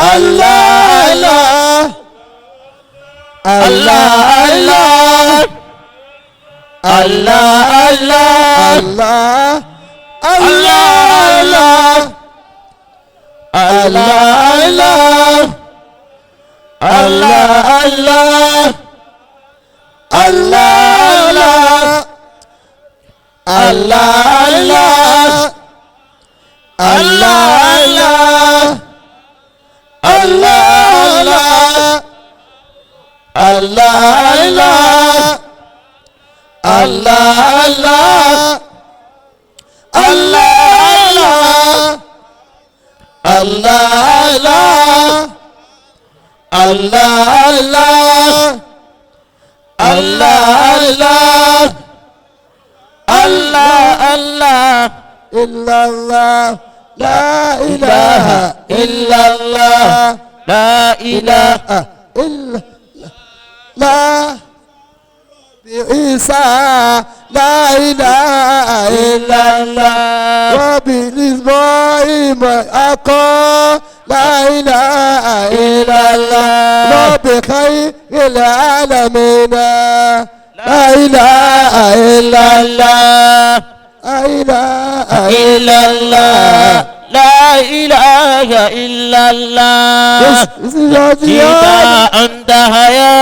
Allah Allah Allah Allah Allah Allah Allah Allah Allah Allah Allah Allah Allah Allah Allah Allah Allah Allah illallah la ilaha illallah la ilaha illallah Isa la ilaha illallah wa bil ismail aqa la ilaha illallah wa bi khayril alamin la ilaha illallah la ilaha illallah لا إله إلا الله إذا أنت يا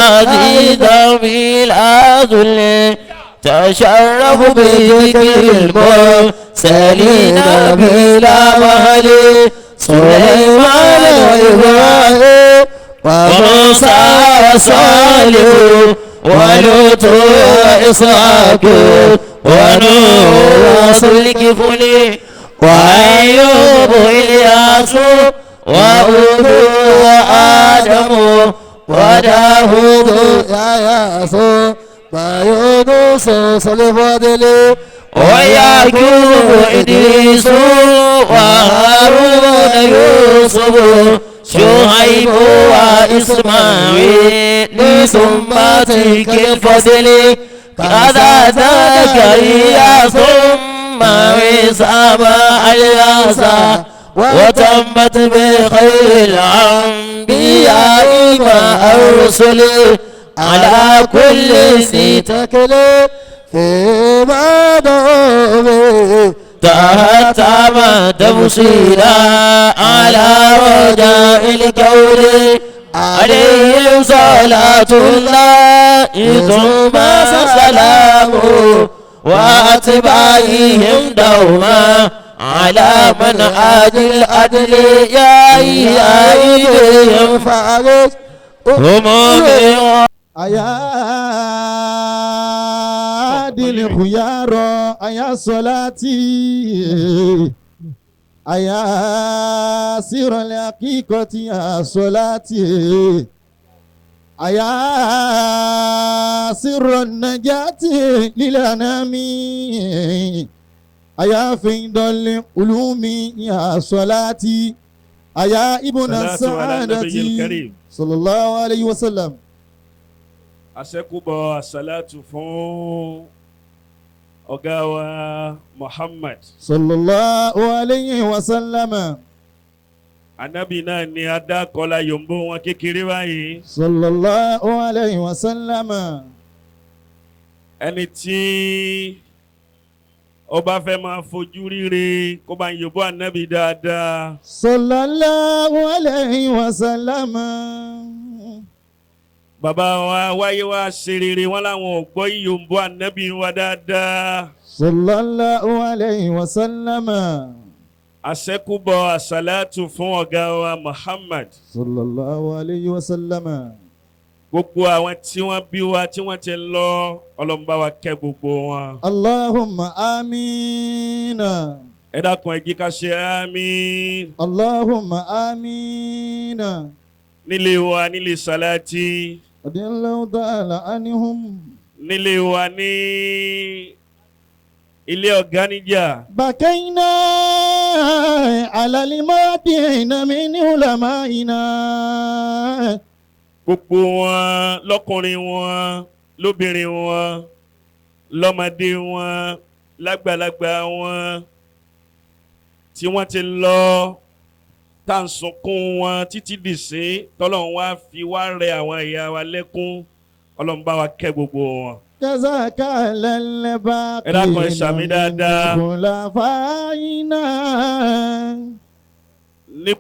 عزيز بلا ذل تشرف بذكر المرسلين بلا مهل سليمان وإبراهيم وموسى وصالح ولوط وإسحاق ونوح وذو وأيوب إلياس وهود وآدم وداود ياس ويونس الفضل ويعقوب إدريس وهارون يوسف شعيب وإسماعيل ثم تلك الفضل كذا زكريا ثم وسام الياسى وتمت بخير الأنبياء والرسل على كل ذي تكليف فيما دومي تهتم تبصيرا على رجاء الكون عليهم صلاة الله ثم سلامه وأتباعهم دوما على منهج العدل يا إلههم فعلت همومهم أيا دل خيار أيا صلاتي أيا سر الحقيقة يا صلاتي أيا سر النجاة للأنام أيا فيض العلوم يا صلاتي أيا ابن السعادة صلى الله عليه وسلم. Àṣẹ́kùbọ̀ àṣàlátù fún ọ̀gá wa Muhammad sallallahu alayhi wa sallam. Ànábì náà ni adákọ̀ọ́lá yòǹbó wọn kékeré báyìí. Sallallahu alayhi wa sallam. Ẹni tí ó bá fẹ́ máa fojú ríre kó bá yòǹbó ànábì dáadáa. Sallallahu alayhi wa sallam. Bàbá wa wáyé wá ṣe rere wọn láwọn ò gbọ́ yòǹbó ànábì wa dáadáa. Sallallahu alayhi wa sallam. Àṣẹ́kùbọ̀ àṣàlátù fún ọ̀gá wa Muhammad sallallahu alayhi wa sallam. Gbogbo àwọn tí wọ́n bí wa tí wọ́n ti lọ Ọlọ́run bá wa kẹ́ gbogbo wọn. Allahumma amina. Ẹ dákun ẹ jí ká ṣe àmín. Allahumma amina. Nílé wa nílé Sàlátì. Radiyallahu ta'ala anhum. Nílé wa ní ilé ọ̀gá níjà. Bakaina ala limadina min ulamaina. Gbogbo wọn lọ́kùnrin wọn lóbìnrin wọn lọ́mọdé wọn lágbàlagbà wọn tí wọ́n ti lọ tá à ń sunkún wọn títí dìsín tọ́lọ́run wá fi wá rẹ àwọn ìyá wa lẹ́kún ọlọ́run bá wa kẹ́ gbogbo wọn. جزاك ẹ dákun ẹ ṣàmì dáadáa. خلفائنا ní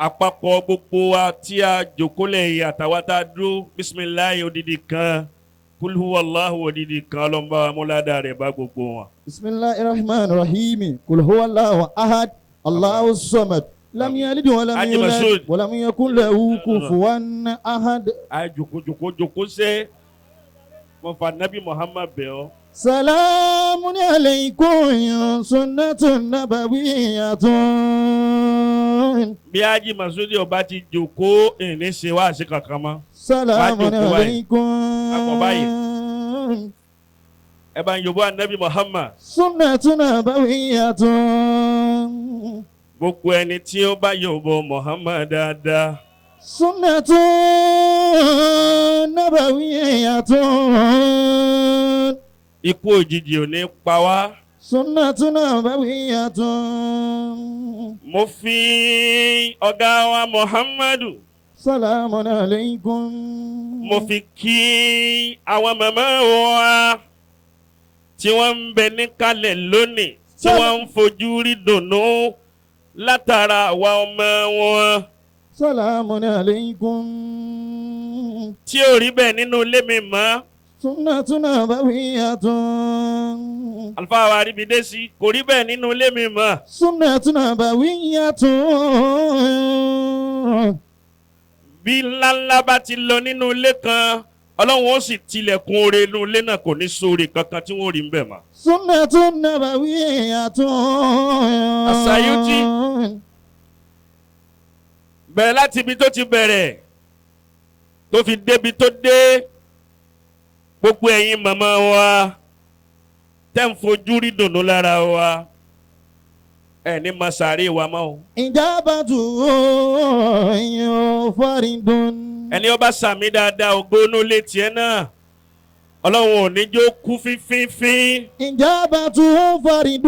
àpapọ̀ gbogbo wa tí a jòkólẹ̀ yìí àtàwọn tá a dúró bisimilayi odidi kan kulhuwallahu odidi kan ọlọ́run bá wa múládà rẹ̀ bá gbogbo wọn. بسم الله الرحمن الرحيم قل هو الله أحد الله الصمد لم يلد ولم Haji يولد Masud. ولم يكن له كفوا أحد a jòkó sẹ́ mo fa nabi Muhammad bẹ̀ ọ́. سلام عليكم سنة نبوية bí Haji Masud ọba ti jòkó ìní ṣe wá sí kankan mọ́. سلام jókòó báyìí. Àpọ̀ عليكم báyìí. ẹ bá ń yòbó anabi Muhammad. سنة نبوية gbogbo ẹni tí ó bá yòbó Muhammad dáadáa. سنة نبوية ikú òjijì ò ní pa wá. سنة نبوية mo fi ọ̀gá wa Muhammadu سلام عليكم mo fi kí àwọn màmá wa tí wọ́n ń bẹ níkàlẹ̀ lónìí tí wọ́n ń fojú rí dùnnú látara àwa ọmọ wọn سلام عليكم tí ò rí bẹ́ẹ̀ nínú ilé mi mọ́. سنة نبوية àlùfáà wa Àríbídé sí kò rí bẹ́ẹ̀ nínú ilé mi mọ́. سنة نبوية bí ńláńlá bá ti lọ nínú ilé kan ọlọ́run ó sì tilẹ̀kùn oore inú ilé náà kò ní sóore kankan tí wọ́n rí ń bẹ̀ mọ́. سنة نبوية Asayuti. bẹ̀rẹ̀ láti ibi tó ti bẹ̀rẹ̀ tó fi débi tó dé gbogbo ẹ̀yin màmá wa tẹ́ ń fojú rí dùnnú lára wa ẹ̀ ní masari wa mọ́ o. إجابة فرد ẹni ó bá sàmì dáadáa ògbónú létí ẹ náà ọlọ́run ò ní jó kú fífínfín. إجابة فرد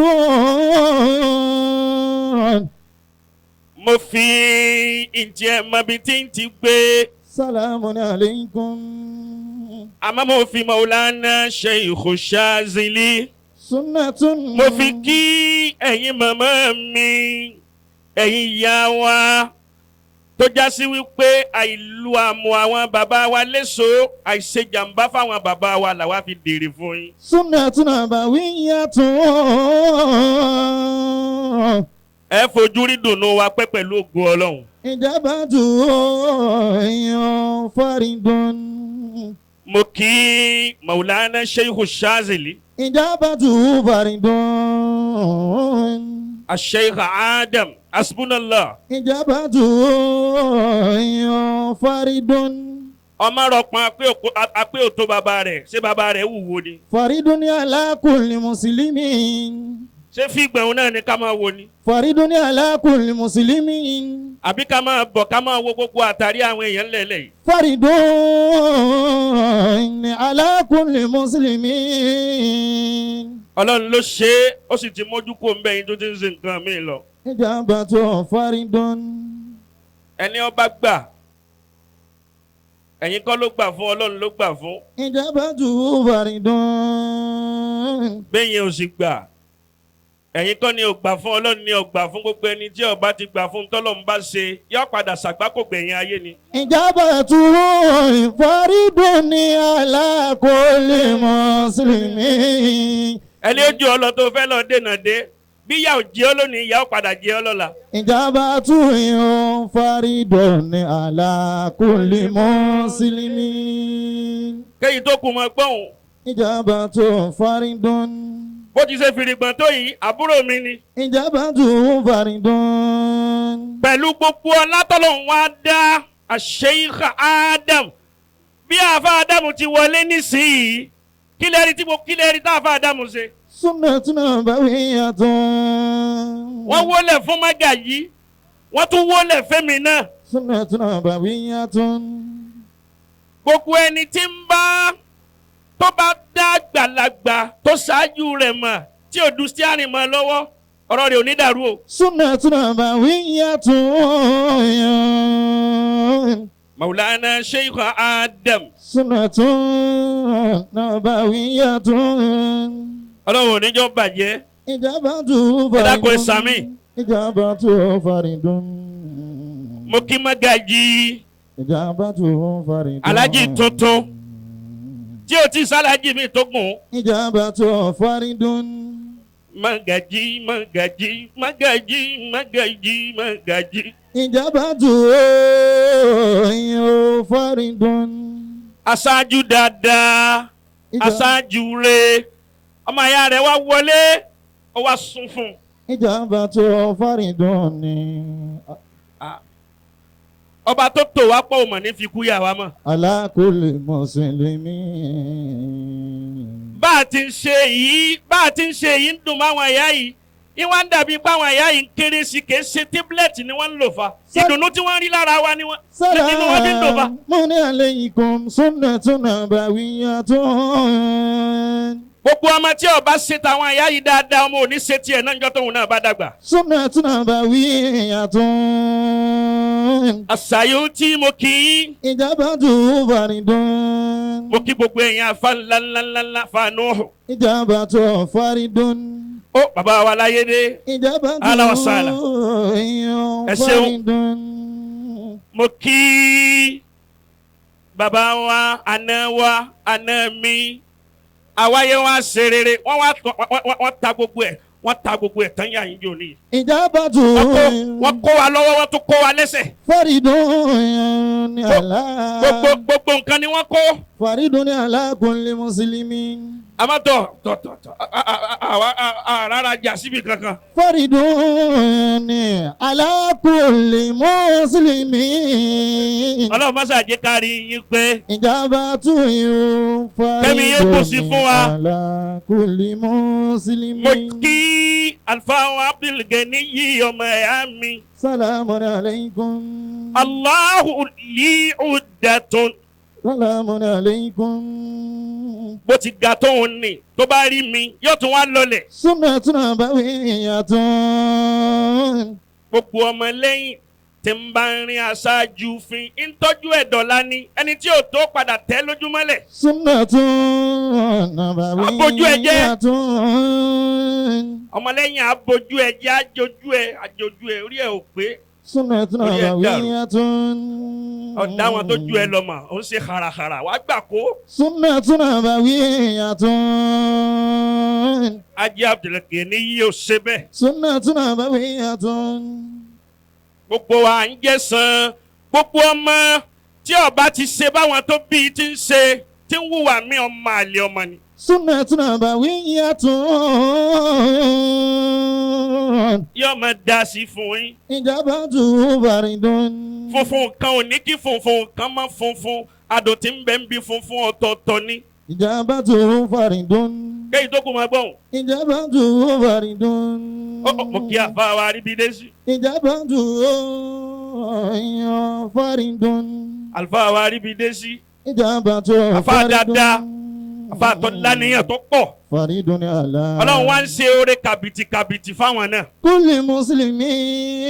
mo fi ìjẹ́ mọ́bi tí ń ti gbé سلام عليكم àmọ́ mo fi Maulana Sheikh Shazili سنة mo fi kí ẹ̀yin màmá mi ẹ̀yin ìyá wa tó já sí wípé àìlú àmọ́ àwọn bàbá wa léṣo àìṣèjàmbá fáwọn bàbá wa làwa fi dèrè fún yín. سنة نبوية ẹ fojú rí dùnnú wa pẹ́ pẹ̀lú ògo Ọlọ́run. إجابة فرد mo kí Maulana Sheikh Shazili إجابة فرد Sheikh Adam asbunallah إجابة فرد ọmọ rọpọn apé òtó bàbá rẹ̀ ṣé bàbá rẹ̀ wúwo ni فرد على كل مسلم ṣé fígbẹ̀hún náà ni ká máa wo ni فرد على كل مسلم àbí ká máa bọ̀ ká máa wo gbogbo àtàrí àwọn èèyàn lẹ́lẹ̀ yìí. فرد على كل مسلم Ọlọ́run ló ṣe é ó sì ti mójú kó ń bẹ́yìn tó ti ń ṣe nǹkan míì lọ. إجابة فرد ẹni ó bá gbà ẹ̀yin kọ́ ló gbà fún Ọlọ́run ló gbà fún. إجابة فرد bẹ́yìn ò sì gbà ẹ̀yin kọ́ ni ò gbà fún Ọlọ́run ni ò gbà fún gbogbo ẹni tí ó bá ti gbà fún tọ́lọ́run bá ṣe yóò padà ṣàgbákò gbẹ̀yìn ayé ni. إجابة فرد على كل مسلم ẹni ó jẹ́ ọ lọ tó fẹ́ lọ dènà dé bí ìyà ò jẹ́ ọ lónìí ìyà ó padà jẹ́ ọ lọ́la. إجابة فرد على كل مسلم kéyìí tó kù mọ́ gbọ́hùn إجابة فرد bó ti ṣe fìrìgbọ̀n tó yìí àbúrò mi ni. إجابة فرد pẹ̀lú gbogbo ọlátọ́lọ́hún wá dá Sheikh Adam bí àfa Adamu ti wọlé nísìnyí kí lẹ́rìí tá àfa Adamu ṣe. سنة نبوية wọ́n wólẹ̀ fún Mágàjí wọ́n tún wólẹ̀ fẹ́mi náà. سنة نبوية gbogbo ẹni tí ń bá tó bá dá gbàlagbà tó ṣáájú rẹ̀ mọ̀ tí ò dùn sí àrìmọ́ lọ́wọ́ ọ̀rọ̀ rẹ̀ ò ní dàrú o. سنة نبوية Maulana Sheikh Adam. سنة نبوية Ọlọ́run ò ní jọ́ bàjẹ́. إجابة dákun ẹ فرد sàmì. إجابة فرد Mo kí Magaji إجابة فرد Alhaji tuntun tí o ti sálájì mi tó gùn. إجابة فرد Magaji Magaji Magaji Magaji Magaji. إجابة فرد Aṣáájú dáadáa, aṣáájú rẹ̀, ọmọ ìyá rẹ̀ wá wọlé, ó wá sún fún. إجابة فرد Ọba tó tò wá pọ̀ mọ̀ ní fi kú yà wá mọ̀. على كل مسلم Bá a ti ń ṣe yìí ń dùn máwọn ìyá yìí. Ìwọ́n ń dàbí pé àwọn ìyá yìí ń kéré sí kìí ṣe tíblet ni wọ́n ń lò fa. Ìdùnnú tí wọ́n rí lára wa ni wọ́n nínú wọn fi ń dùn fa. سلام عليكم سنة نبوية Gbogbo ọmọ tí ó bá ṣe tàwọn ìyá yìí dáadáa ọmọ ò ní ṣe tiẹ̀ náà níjọ́ tóun náà bá dàgbà. سنة نبوية Àṣàyò tí mo kì í. إجابة فرد Mo kí gbogbo ẹ̀yin afa ńláńláńlá fa Nuhu. إجابة فرد Ó bàbá wa láyé dé. إجابة أهلا وسهلا. فرد Mo kí bàbá wa, àná mi. Àwáyé wa ṣe rere, wọ́n ta gbogbo ẹ̀. Wọ́n ta gbogbo ẹ̀ tán yà yín jò ní. إجابة Wọ́n kó wa lọ́wọ́, wọ́n tún kó wa lẹ́sẹ̀. فرد على Gbogbo nǹkan ni wọ́n kó. فرد على كل مسلم Àmọ́ rárá jà síbi kankan. فرد على كل مسلم Ọlọ́run má ṣàjẹ́ kárí yín pé. إجابة Kẹ́mi yóò kù sí fún wa. على كل مسلم Mo kí Alfa Abdulgani yí ọmọ ẹ̀yà mi. سلام عليكم Allahu li uddatun. سلام عليكم Bó ti ga tóun ní tó bá rí mi yóò tún wá lọlẹ̀. سنة نبوية Gbogbo ọmọ lẹ́yìn tí ń bá ń rin aṣáájú fin ń tọ́jú ẹ̀dọ̀lá ni ẹni tí ò tó padà tẹ́ lójúmọ́lẹ̀. سنة Abojú ẹ jẹ́. نبوية Ọmọlẹ́yìn abojú ẹ̀ jẹ́ àjòjú ẹ̀ orí ẹ̀ ò pé. سنة نبوية Ọ̀dà wọn tó ju ẹ lọ mọ̀ ó ń ṣe harahara wàá gbà kó. سنة نبوية Ajé Abdulgani yìí ò ṣe bẹ́ẹ̀. سنة نبوية Gbogbo wa ń jẹ́sàn gbogbo ọmọ tí ọba ti ṣe báwọn tó bí ti ń ṣe tí ń wùwà mí ọmọ àlè ọmọ ni. سنة نبوية Yóò máa dá sí fún yín. إجابة فرد Funfun kan ò ní kí funfun kan máa funfun adùn tí ń bẹ ń bí funfun ọ̀tọ̀ọ̀tọ̀ ni. إجابة فرد Kéyìí tó kù máa gbọ́n. إجابة فرد Mo kí àfa wa rí bí dé sí. إجابة فرد Àlùfáà wa rí bí dé sí. إجابة Àfa dáadáa. Àfa tó láníyàn tó pọ̀. فرد على Ọlọ́run wá ń ṣe oore kàbìtì fáwọn náà. كل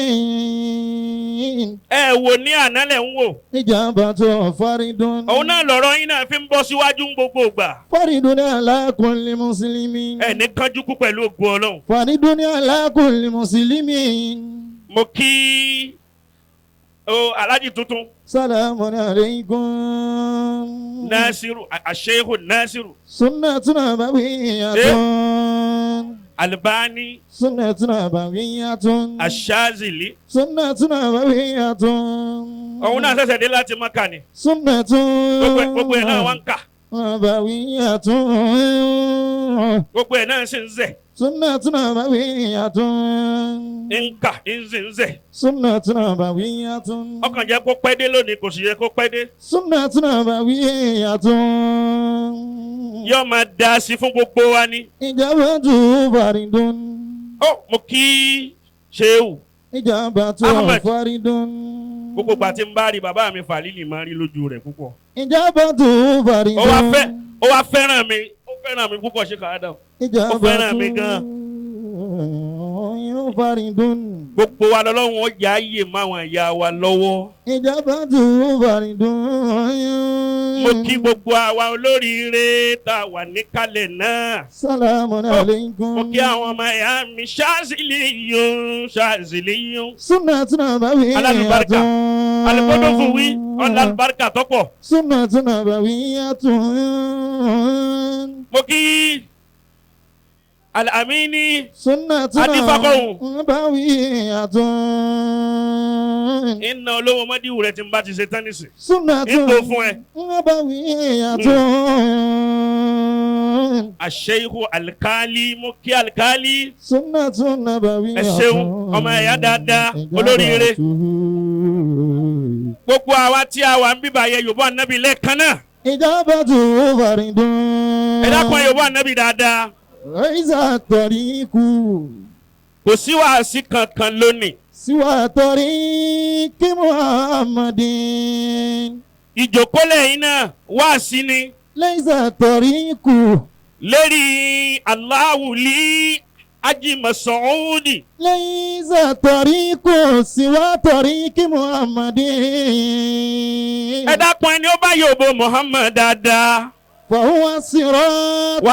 مسلمين Ẹ wò ní àná lẹ̀ ń wò. إجابة فرد Òun náà lọ̀rọ̀ yín náà fi ń bọ́ síwájú ń gbogbo ìgbà. فرد على كل مسلمين Ẹ ní kánjú kú pẹ̀lú ògo Ọlọ́run. فرد على كل مسلمين Mo kí Alhaji tuntun سلام عليكم Nasiru Sheikh Nasiru سنة نبوية Albani سنة نبوية Ashazili. سنة نبوية Òun náà ṣẹ̀ṣẹ̀ dé láti Mọ́kà ni. سنة Gbogbo ẹ̀ náà wá ń kà. نبوية Gbogbo ẹ̀ náà sì ń zẹ̀. سنة نبوية Ń kà ń sì ń zẹ̀. سنة نبوية Ọkàn jẹ́ kó pẹ́ dé lónìí kò sì yẹ kó pẹ́ dé. سنة نبوية Yóò máa dá sí fún gbogbo wa ni. إجابة فرد Mo kí Ṣéhù. إجابة Ahmed. فرد Gbogbo ìgbà tí ń bá rí bàbá mi Fàlílì máa rí lójú rẹ̀ púpọ̀. إجابة فرد Ó wá fẹ́ràn mi púpọ̀ ṣe kàádà. إجابة fẹ́ràn mi gan. faridun. gbogbo wa lọ́lọ́run ó yà á yè má àwọn ìyá wa lọ́wọ́. Ijabatu faridun. mo kí gbogbo àwa olóríire tá a wà níkàlẹ̀ náà. Salamun alaykum. mo kí àwọn ọmọ ẹ̀yà mi ṣáàzìlíyún. Sunnatun nabawiyyatun. Alálùbáríkà. Àlùbọ́dọ̀ fún wí ọ̀là àlùbáríkà tọ́pọ̀. Sunnatun nabawiyyatun. mo kí Al-Amini. Sunnatun Adifakọ̀hún. nabawiyyatun. iná olówó mọ́díwù rẹ̀ tí n bá ti ṣe tán nísìn. Sunnatun Ìgbò fún ẹ. nabawiyyatun. Àṣeyìkú Alikali, mo kí Alikali. Sunnatun nabawiyyatun. Ẹ ṣeun, ọmọ ẹ̀yà dáadáa, olóríire. Gbogbo àwa tí a wà ń bíbà yẹ Yorùbá Ànábì lẹ́ẹ̀kan náà. Ijabatu faridun. Ẹ dákun Yorùbá Ànábì dáadáa. Raisa tariku. Kò sí wàásí kankan lónìí. Siwa tariki Muhammadin. Ìjòkólẹ̀ yìí náà wàásí ni. Laisa tariku. Lérí Aláwùlí Ájì Mas'udi. Laisa tariku siwa tariki Muhammadin. Ẹ dákun ẹni ó bá Yorùbá Muhammad dáadáa. Fahuwa siratu.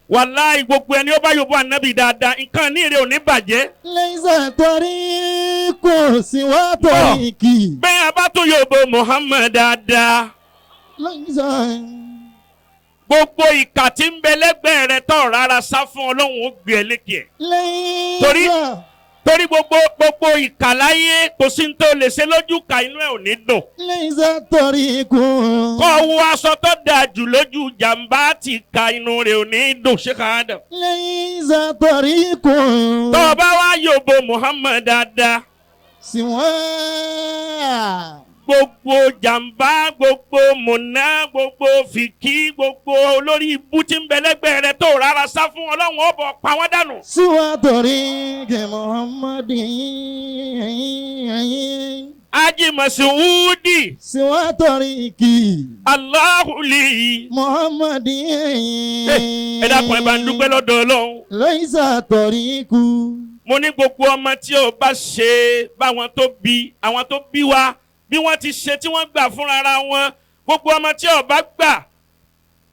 Wàláì gbogbo ẹni ó bá Yorùbá Ànábì dáadáa nǹkan ní ire ò ní bàjẹ́. Laisa tariku siwa tariki. Bẹ́ẹ̀ a bá tún Yorùbá Muhammad dáadáa. Laisa. Gbogbo ìkà tí ń bẹ lẹ́gbẹ̀ẹ́ rẹ tọ̀ rárá sá fún Ọlọ́run ó gbé ẹ lékè ẹ̀. Laisa. Torí gbogbo ìkà láyé kò sí ní tó lè ṣe lójú ka inú ẹ̀ ò ní dùn. Laisa tariku. Kọ́ wo aṣọ tó dáa jù lójú jàǹbá ti ka inú rẹ̀ ò ní dùn ṣé ká dùn. Laisa tariku. Tó o bá wá Yorùbá Muhammad dáadáa. Siwa. Gbogbo jàǹbá, gbogbo mọ̀nà, gbogbo fìkì, gbogbo olórí ibú tí ń bẹ lẹ́gbẹ̀ẹ́ rẹ tó rárá sá fún Ọlọ́run ó bọ̀ pa wọ́n dànù. Siwa tariki Muhammadin. Ájì Mas'udi. Siwa tariki Aláhùlì. Muhammadin. Ẹ dákun ẹ bá ń dúpẹ́ lọ́dọ̀ Ọlọ́run. Laisa tariku. Mo ní gbogbo ọmọ tí o bá ṣe báwọn tó bí àwọn tó bí wa bí wọ́n ti ṣe tí wọ́n gbà fúnra wọn gbogbo ọmọ tí o bá gbà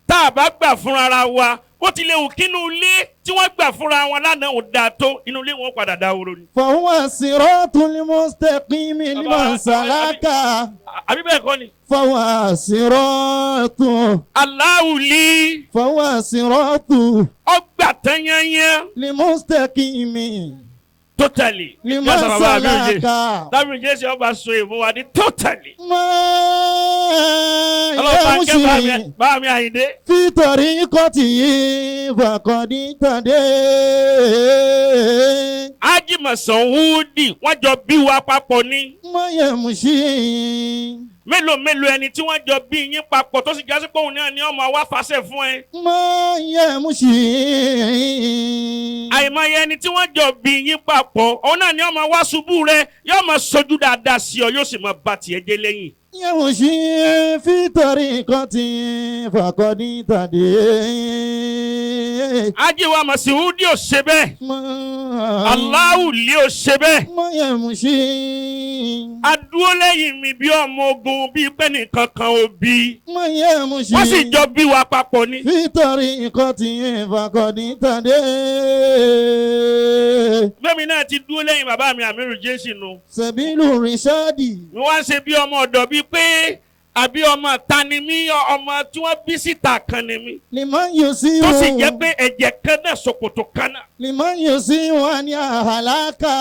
tá a bá gbà fúnra wa bó tilẹ̀ wù kínú ilé tí wọ́n gbà fúnra wọn lánàá ò dáa tó inú ilé wọn padà dá oró ni. Fahuwa siratul mustaqim liman salaka. Àbí bẹ́ẹ̀ kọ́ ni. Fahuwa siratu. Aláwùlí. Fahuwa siratu Ọgbà tán yányán. limustaqim Totally. liman salaka. Dábìrì Jésù ọba so èèmù wa ní totally. Ma Ọlọ́pàá ń kẹ́ yamshi bá mi Àyìndé. fi tariqati faqad tade. Ájì Mas'udi wọ́n jọ bí wa papọ̀ ní. Ma yamshi Mélòó ẹni tí wọ́n jọ bí yín papọ̀ tó sì jásí pé òun náà ni ọmọ wa fàṣẹ fún ẹ. ma yamshi. Àìmọye ẹni tí wọ́n jọ bí yín papọ̀ òun náà ni ọmọ wa ṣubú rẹ yóò máa sojú dáadáa sí ọ yóò sì máa bá tiẹ̀ dé lẹ́yìn. Yamshi fi tariqati faqad tade. Ájì wa Mas'udi ò ṣe bẹ́ẹ̀. Aláwùlí ò ṣe bẹ́ẹ̀. Ma yamshi. Adúró lẹ́yìn mi bí ọmọ ogun bíi pé nìkan kan ò bí. Ma yamshi. Wọ́n sì jọ bí wa papọ̀ ni. fi tariqati faqad tade. Bẹ́ẹ̀mi náà ti dúró lẹ́yìn bàbá mi Àmírù Jésì nu. Sabilu rishadi. Mo wá ń ṣe bí ọmọ ọ̀dọ̀ bíi pé àbí ọmọ ta ni mí ọmọ tí wọ́n bí síta kan ni mí. Liman yusiru. Tó sì jẹ́ pé ẹ̀jẹ̀ kan náà ṣòkòtò kan náà. Liman yusiru an yahlaka.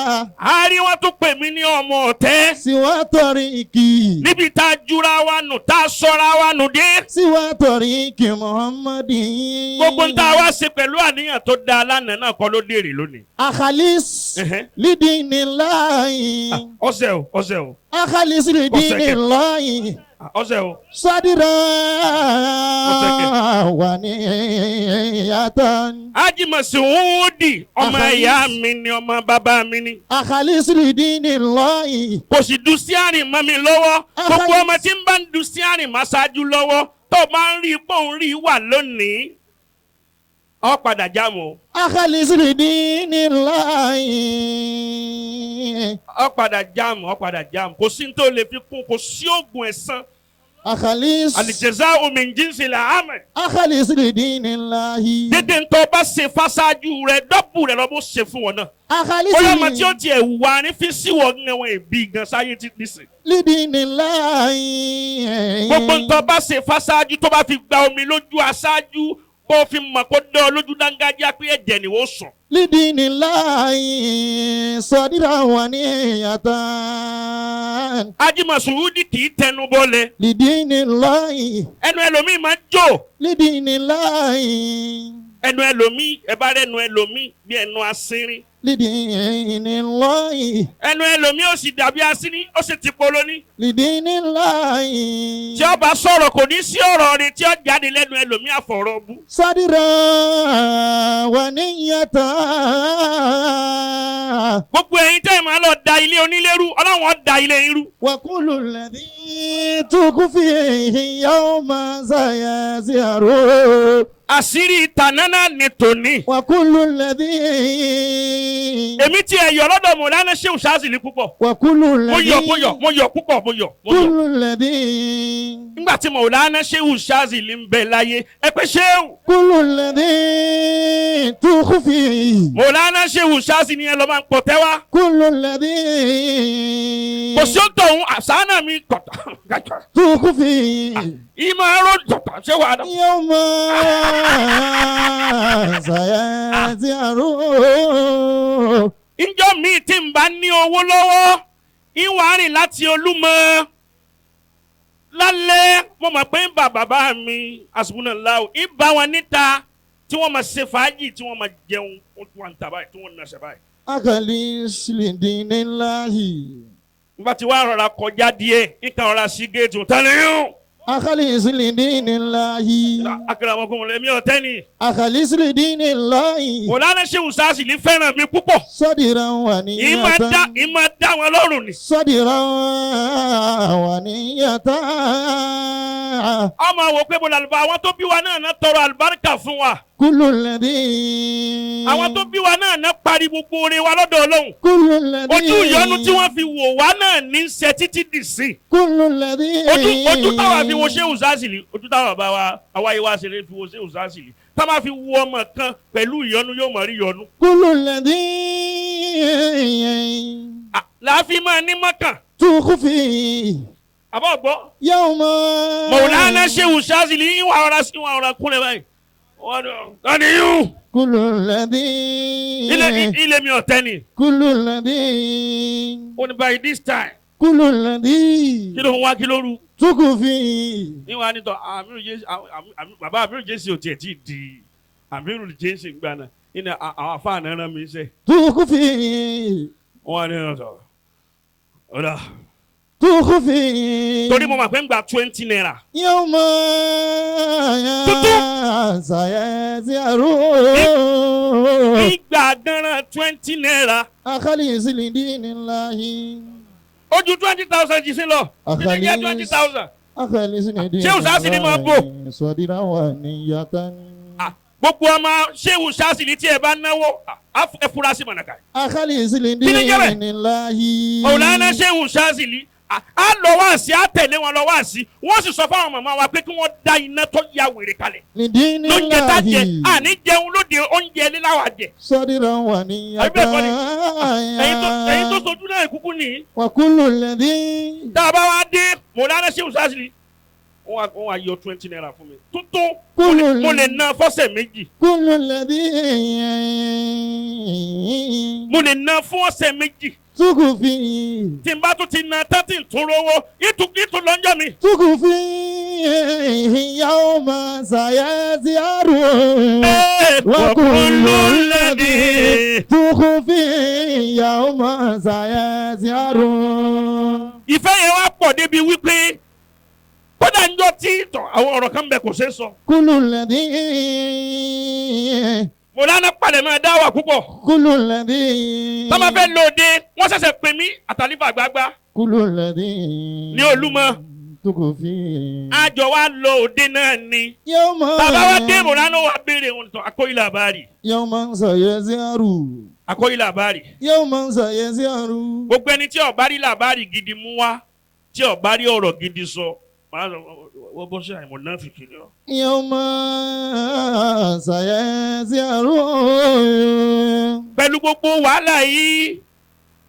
Àárín wọn tún pè mí ní ọmọ ọ̀tẹ́. Siwa tariki. Níbi tá a jura wa nù tá a sọra wa nù dé. Siwa tariki Muhammadin. Gbogbo ń tá a wá ṣe pẹ̀lú àníyàn tó dáa lánàá náà kọ́ ló dèrè lónìí. Akhalis lidinillahi. Ọ̀sẹ̀ o. Akhalis lidinillahi. Ọ̀sẹ̀ o. Sadira wa niyatan. Ájì Mas'udi ọmọ ìyá mi ni ọmọ bàbá mi ni. Akhalis lidinillahi. Kò sì du sí àrìn mọ́ mi lọ́wọ́. Gbogbo ọmọ tí ń bá ń du sí àrìn máa ṣáájú lọ́wọ́ tó máa ń rí ipò ń rí wà lónìí. ọ padà jáàmù. أخلص لدين الله ọ padà jáàmù kò sí ní tó lè fi kún kò sí oògùn ẹ̀san. أخلص al-jazā'u min jinsil 'amal. أخلص لدين الله dédé ntọ́ bá ṣe fásáájú rẹ̀ dọ́bù rẹ̀ lọ́bù ṣe fún wọn náà. أخلص bóyá ọmọ tí ó tiẹ̀ wà ní fi síwọ̀ ní ẹ̀wọ̀n ìbí gan sáyé ti ní sìn. لدين الله gbogbo ntọ́ bá ṣe fásáájú tó bá fi gba omi lójú aṣáájú kó fi mọ̀ kó dán ọ lójú dángájá pé ẹ̀jẹ̀ ni wọ́n sùn. لدين الله صادرا ونية Haji Masudi kì í tẹnu bọ́lẹ̀. لدين الله ẹnu ẹlòmíì máa ń jò. لدين الله ẹnu ẹlòmíì ẹ bá rẹnu ẹlòmíì bí ẹnu asínrín. لدين الله ẹnu ẹlòmíì ó sì dàbí asínrín ó sì ti polo ní. لدين الله tí ó bá sọ̀rọ̀ kò ní sí ọ̀rọ̀ rẹ̀ tí ó jáde lẹ́nu ẹlòmíì àfọ̀rọ̀ bú. صادرا ونية gbogbo ẹ̀yin tẹ́ ẹ máa lọ da ilé onílérú ọlọ́run ó da ilé irú. وكل الذي تخفيه يوم سيزهره àṣírí tànánà ni tòní. وكل الذي èmi tí ẹ yọ lọ́dọ̀ Mọ̀lánà Ṣéhù Ṣáàzìlì púpọ̀. وكل mo الذي yọ púpọ̀ mo yọ. كل الذي nígbà tí Mọ̀lánà Ṣéhù Ṣáàzìlì ń bẹ láyé ẹ pé Ṣéhù. كل الذي تخفيه Mọ̀lánà Ṣéhù Ṣáàzìlì yẹn lọ máa ń pọ̀ tẹ́wá. كل الذي kò sí ó tọ̀hún àṣánà mi kọ̀tà. تخفيه ìmọ̀ ẹ̀rọ jọ̀tà ṣé wàá dán. يوم سيزهره ìjọ míì tí n bá ní owó lọ́wọ́ ìwà rìn láti Olúmọ lálẹ́ mo mọ̀ pé ń bà bàbá mi Hasbunallahu ìbá wọn níta tí wọ́n máa ṣe fàájì tí wọ́n máa jẹun wọ́n ń tà báyìí tí wọ́n ń nàṣẹ báyìí. أخلص لدين الله nígbà tí wàá rọra kọjá díẹ̀ nǹkan rọra sí géètì tẹ́lẹ̀ yún. أخلص لدين الله akramakumullah èmi ọ̀tẹ́ ni. أخلص لدين الله Mọ̀lánà Ṣéhù Ṣáàzìlì fẹ́ràn mi púpọ̀. صدرا ونية ìmọ̀ dá wọn lọ́rùn ni. صدرا ونية ọmọ wò pé mo làlùbọ̀ àwọn tó bí wa náà ná tọrọ àlùbáríkà fún wa. كل الذي àwọn tó bí wa náà ná parí gbogbo oore wa lọ́dọ̀ Ọlọ́run. كل الذي ojú ìyọnu tí wọ́n fi wò wá náà ní í ṣe títí dì sí. كل الذي ojú táwa fi wo Ṣéhù Ṣáàzìlì ojú táwa bá wa àwáyé wa ṣeré fi wo Ṣéhù Ṣáàzìlì tá máa fi wo ọmọ kan pẹ̀lú ìyọnu yóò mọ̀ rí yọnu. كل الذي láàfin máa ní mọ́kàn. تخفي àbọ̀ gbọ́. يوم Mọ̀lánà Ṣéhù Ṣáàzìlì ìwà ọ̀rọ̀ kúnlẹ̀ báyìí. wọ́n ní ọ̀nì yún. كل الذي ilé mi ọி ni. كل الذي ó ní by this time. كل الذي kí ló ń wá kí ló rú. تخفي níwọ̀n á ní tọ́ bàbá Amiru Jesse ò tiẹ̀ tí ì di Amiru Jesse gbà náà nínú àwọn afáàná rán mi ṣe. تخفي wọ́n á ní ọ̀tọ̀ ọ̀dà. تخفي torí mo máa pẹ́ ń gba 20 naira. يوم سيزهره ìgbà gánran 20 naira. أخلص لدين الله ó ju 20,000 jì sí lọ. kí ni jẹ́ 20,000. أخلص لدين Ṣéhù Ṣáàzìlì máa bò. الله صدرا ونية gbogbo ọmọ Ṣéhù Ṣáàzìlì tí ẹ bá náwó ẹ fura sí mọ̀nàkà. أخلص Kí ni jẹ́ bẹ́ẹ̀? لدين الله Mọ̀lánà Ṣéhù Ṣáàzìlì a lọ wá sí a tẹ̀lé wọn lọ wá sí wọ́n sì sọ fáwọn màmá wa pé kí wọ́n da iná tó ya wèrè kalẹ̀. لدين lóúnjẹ tá jẹ الله àní jẹun lóde oúnjẹ líláwà jẹ. صدرا ونية àbí bẹ́ẹ̀ kọ́ ni ẹ̀yin tó sojú náà kúkú nìyí. وكل الذي tá a bá wá dé Mọ̀lánà Ṣéhù Ṣáàzìlì wọ́n wá yọ 20 naira fún mi. tuntun mo lè ná fọ́sẹ̀ méjì. كل الذي mo lè ná fún ọ̀sẹ̀ méjì. تخفي tí n bá tún ti na tán tí n tún rówó ìtún lọ́njọ́ mi. تخفي يوم سيزهره وكل الذي تخفي يوم سيزهره. ìfẹ́ yẹn wá pọ̀ débi wípé kódà ń jọ tí àwọn ọ̀rọ̀ kan bẹ kò ṣeé sọ. كل الذي Mọ̀lánà palẹ̀ máa dá wà púpọ̀. كل الذي tọ́ba fẹ́ lóde wọ́n ṣẹ̀ṣẹ̀ pè mí àtàlífà gbágbá كل الذي ní Olúmọ. تكفي àjọ wa lọ òde náà ni. يوما bàbá wa dé Mọ̀lánà wa béèrè ohun tó akóyí làbárì. يوما سيزهر akóyí làbárì. يوما سيزهر gbogbo ẹni tí ó bá rí làbárì gidi mú wá tí ó bá rí ọ̀rọ̀ gidi sọ máa sọ wọ́n bọ́ sí àìmọ̀ náà fi kiri ọ. يوما سيزهر pẹ̀lú gbogbo wàhálà yìí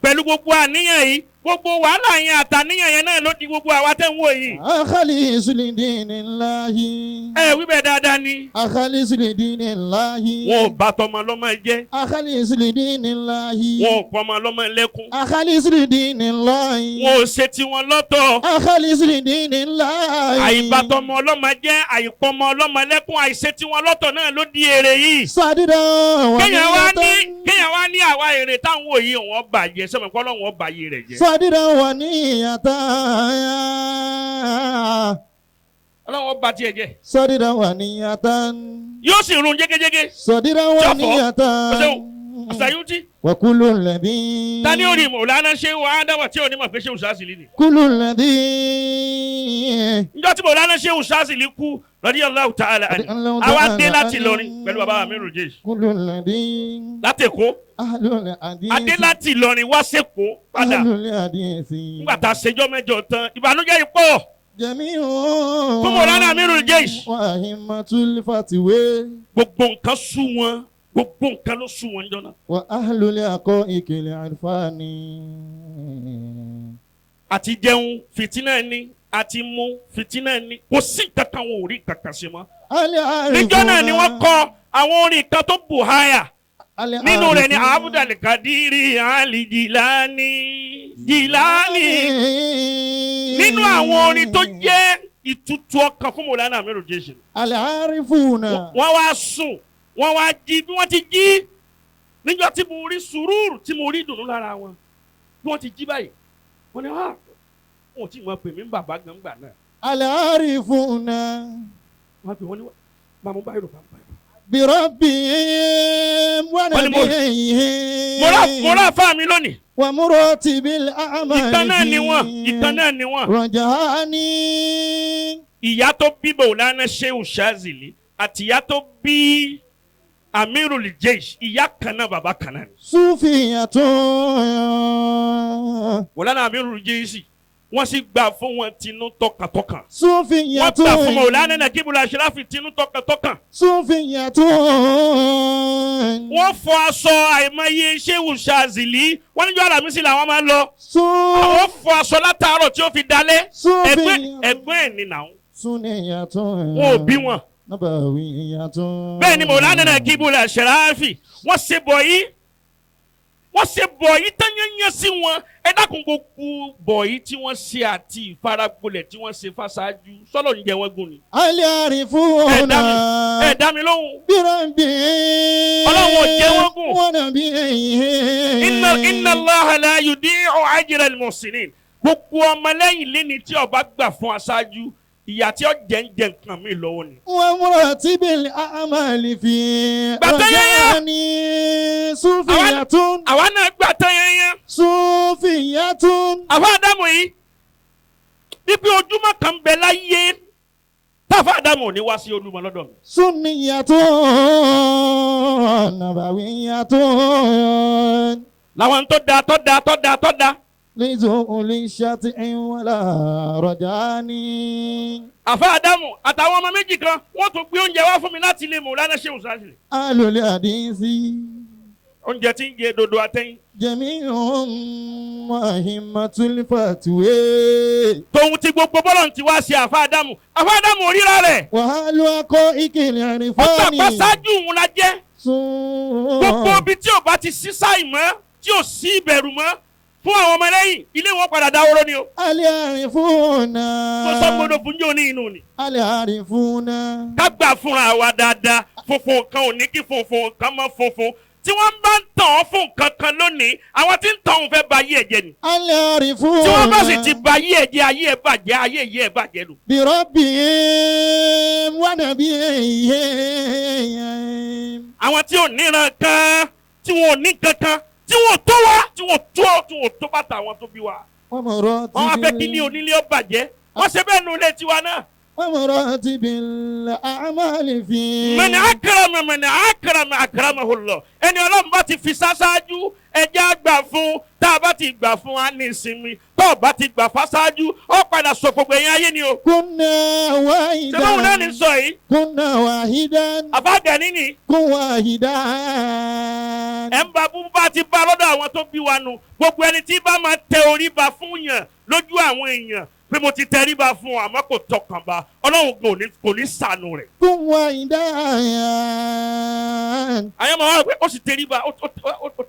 pẹ̀lú gbogbo àníyàn yìí gbogbo wàhálà yẹn àtàníyàn yẹn náà ló di gbogbo àwa tẹ́ ń wò yìí. أخلص لدين الله wí bẹ́ẹ̀ dáadáa ni. أخلص لدين الله wọn ò bá tọmọ lọ́mọ jẹ́ أخلص لدين الله wọn ò pọmọ lọ́mọ lẹ́kún أخلص لدين الله wọn ò ṣe tiwọn lọ́tọ̀. أخلص لدين الله àìbátọmọ ọlọ́mọ jẹ́ àìpọmọ ọlọ́mọ lẹ́kún àìṣe tiwọn lọ́tọ̀ náà ló di èrè yìí. صادرا kéèyàn wá ní àwa èrè táwọn òye wọn bàjẹ́ sọmọ pé Ọlọ́run wọn bàyè rẹ̀ jẹ́. صادرا ونية Ọlọ́run wọn bà tiẹ̀ jẹ́. صادرا ونية yóò sì run jégéjégé. صادرا ونية Sayuti وكل الذي tani ó rí Mọ̀lánà Ṣéhù Ádámù tí ò ní mọ̀ pé Ṣéhù Ṣáṣìlì ni. كل الذي njọ́ tí Mọ̀lánà Ṣéhù Ṣáṣìlì kú radiyallahu ta'ala anhu àwa dé láti Ìlọrin pẹ̀lú bàbá Amirul Jaysh كل الذي láti Èkó أهل الحديث adé láti Ìlọrin wá sẹ́kọ̀ọ́ padà أهل الحديث nígbà tá a ṣèjọ́ mẹ́jọ tán ìbànújẹ́ yìí pọ̀ جميع fún Mọ̀lánà Amirul Jaysh. وأئمة الفتوى gbogbo nǹkan sú wọn gbogbo nǹkan ló sú wọn níjọ́ náà. وأهل الحقائق العرفان àti jẹun fìtínà ni àti mu fìtínà ni kò sí kankan wọn ò rí kankan ṣe mọ́. níjọ́ náà ni wọ́n kọ àwọn orin kan tó bù háyà nínú rẹ̀ ni Abdul Kadiri Ali Jilani nínú àwọn orin tó jẹ́ ìtutù ọkàn fún Mọ̀lánà Amirul Jaysh. العارفون wọ́n wá sùn wọ́n wá jí bí wọ́n ti jí níjọ́ tí mo rí sùúrù tí mo rí ìdùnnú lára wọn bí wọ́n ti jí báyìí wọ́n ní wọn ò tí ì pè mí bàbá gbàngbà náà. العارفون wọ́n pè wọ́n ní bàmú báyìí ló bàmú báyìí. بربهم ونبيهم mo rà fáà mi lónìí. ومراتب الأعمال ìtàn náà ni wọ́n. رجاني ìyá tó bí Mọ̀lánà Ṣéhù Ṣáṣìlì àti ìyá tó bí Amirul Jaysh ìyá kan náà bàbá kan náà ni. صوفية Mọ̀lánà Amirul Jaysh wọ́n sì gbà fún wọn tinú tọkàntọkàn. صوفية wọ́n gbà fún Mọ̀lánà Naqibul Ashrafi tinú tọkàntọkàn. صوفية wọ́n fọ aṣọ àìmọye Ṣéhù Ṣáṣìlì wọ́n níjọ́ Àlàmísì làwọn máa ń lọ. àwọn fọ aṣọ látàárọ̀ tí ó fi dalẹ̀ ẹgbẹ́ ẹ̀ nínà wọn. سنية wọn ò bí wọn. نبوية bẹ́ẹ̀ ni Mọ̀lánà Naqibul Ashrafi wọ́n ṣe bọ̀ yìí tán yẹnyẹn sí wọn ẹ dákun gbogbo bọ̀ yìí tí wọ́n ṣe àti ìfaragbolẹ̀ tí wọ́n ṣe fáṣáájú sọ́lọ̀ ń jẹ wọ́n gùn ni. العارفون ẹ dá mi lóhùn. بربهم Ọlọ́run ò jẹ wọ́n gùn. ونبيهم inna Allaha la yudi'u ajra al-muhsinin. gbogbo ọmọlẹ́yìn lẹ́ni tí ó bá gbà fún aṣáájú ìyà tí ó jẹ́ ń jẹ nǹkan mi lọ́wọ́ ni. ومراتب الأعمال في بطيئة. رجاني صوفية àwa náà gbà tán yẹnyẹn. صوفية àfa Ádámù yìí ibi ojúmọ́ kan bẹ láyé táfa Ádámù ò ní wá sí Olúmọ lọ́dọ̀ mi. سنية نبوية làwọn tó da لذول الشتع ولا رجاني àfa Ádámù àtàwọn ọmọ méjì kan wọ́n tún gbé oúnjẹ wá fún mi láti ilé Mọ̀lánà Ṣéhù Ṣáṣìlì. أهل الحديث oúnjẹ tí ń jẹ dodo àtẹ̀yìn. جميعهم وأئمة الفتوى tòun ti gbogbo bọ́lọ̀ ti wá sí àfa Ádámù òríra rẹ̀. وأهل حقائق ọgbà العرفان pàṣáájú òun la jẹ́. gbogbo ibi tí ò bá ti sí sáì mọ́ tí ò sí ìbẹ̀rù mọ́ fún àwọn ọmọ lẹ́yìn ilé wọn padà dáwọ́rọ́ ni o. العارفون tó sọ gbọdọ̀ fún yóò ní inú ni. العارفون ká gbà fúnra wa dáadáa funfun kan ò ní kí funfun kan mọ́ funfun tí wọ́n bá ń tàn án fún nǹkan kan lónìí àwọn tí ń tàn án fẹ́ ba ayé ẹ̀ jẹ́ ni. العارفون tí wọ́n bá sì ti ba ayé ẹ̀ jẹ́ ayé ẹ̀ bàjẹ́ ayé ẹ̀ bàjẹ́ lò. بربهم ونبيهم àwọn tí ò níran kan tí wọn ò ní kankan tí wọn tó bàtà àwọn tó bí wa. wọ́n wá fẹ́ kí ní onílé ó bàjẹ́ wọ́n ṣe bẹ́ẹ̀ nu ilé tiwa náà. ومراتب الأعمال فيه من أكرم أكرمه الله ẹni Ọlọ́run bá ti fi ṣáṣáájú ẹjẹ́ àgbà fún tá a bá ti gbà fún wa ní ìsinmi tó o bá ti gbà fáṣáájú ó padà sọ gbogbo ẹ̀yìn ayé ni o. كنا واحدا ṣé báwo náà ní sọ yìí. كنا واحدا àbágà níní. كن واحدا. ẹ̀ ń bá búbá ti bá lọ́dọ̀ àwọn tó bí wa nù gbogbo ẹni tí bá máa tẹ orí ba fún yàn lójú àwọn èèyàn pé mo ti tẹríba fún ọ àmọ́ kò tọkàn bá Ọlọ́run kò ní ṣàánú rẹ̀. كن واحدا. àyàn máa wá pé ó sì tẹríba ó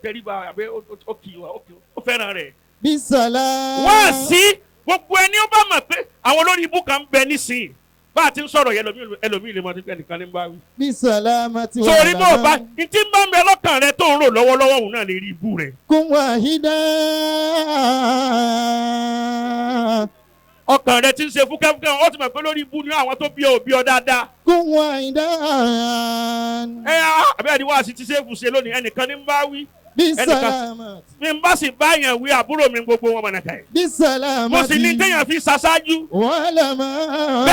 tẹríba àbí ó kì í wa ó fẹ́ràn rẹ̀. بسلام. wá sí gbogbo ẹni ó bá mọ̀ pé àwọn olórí ibú kan ń bẹ nísìnyí bá a ti ń sọ̀rọ̀ yẹn ẹlòmíì lè mọ nípa ẹnìkan ní bá wí. بسلامة sórí bó o bá والأمان. ní tí ń bá ń bẹ lọ́kàn rẹ tó ń rò lọ́wọ́lọ́wọ́ òun náà lè rí ibú rẹ̀. كن واحدا. ọkàn rẹ ti ń ṣe fúkẹ́fúkẹ́ ó ti mọ̀ pé lórí ibú ni àwọn tó bí ọ bí ọ dáadáa. كن واحدا. àbẹ́ẹ̀ni wá sí ti ṣéèfù ṣe lónìí ẹnìkan ní ń bá wí. بسلامة. mi ń bá sì bá yàn wí àbúrò mi gbogbo wọn mọ̀nàkà yìí. بسلامة mo sì ní téèyàn fi ṣaṣáájú. والأمان.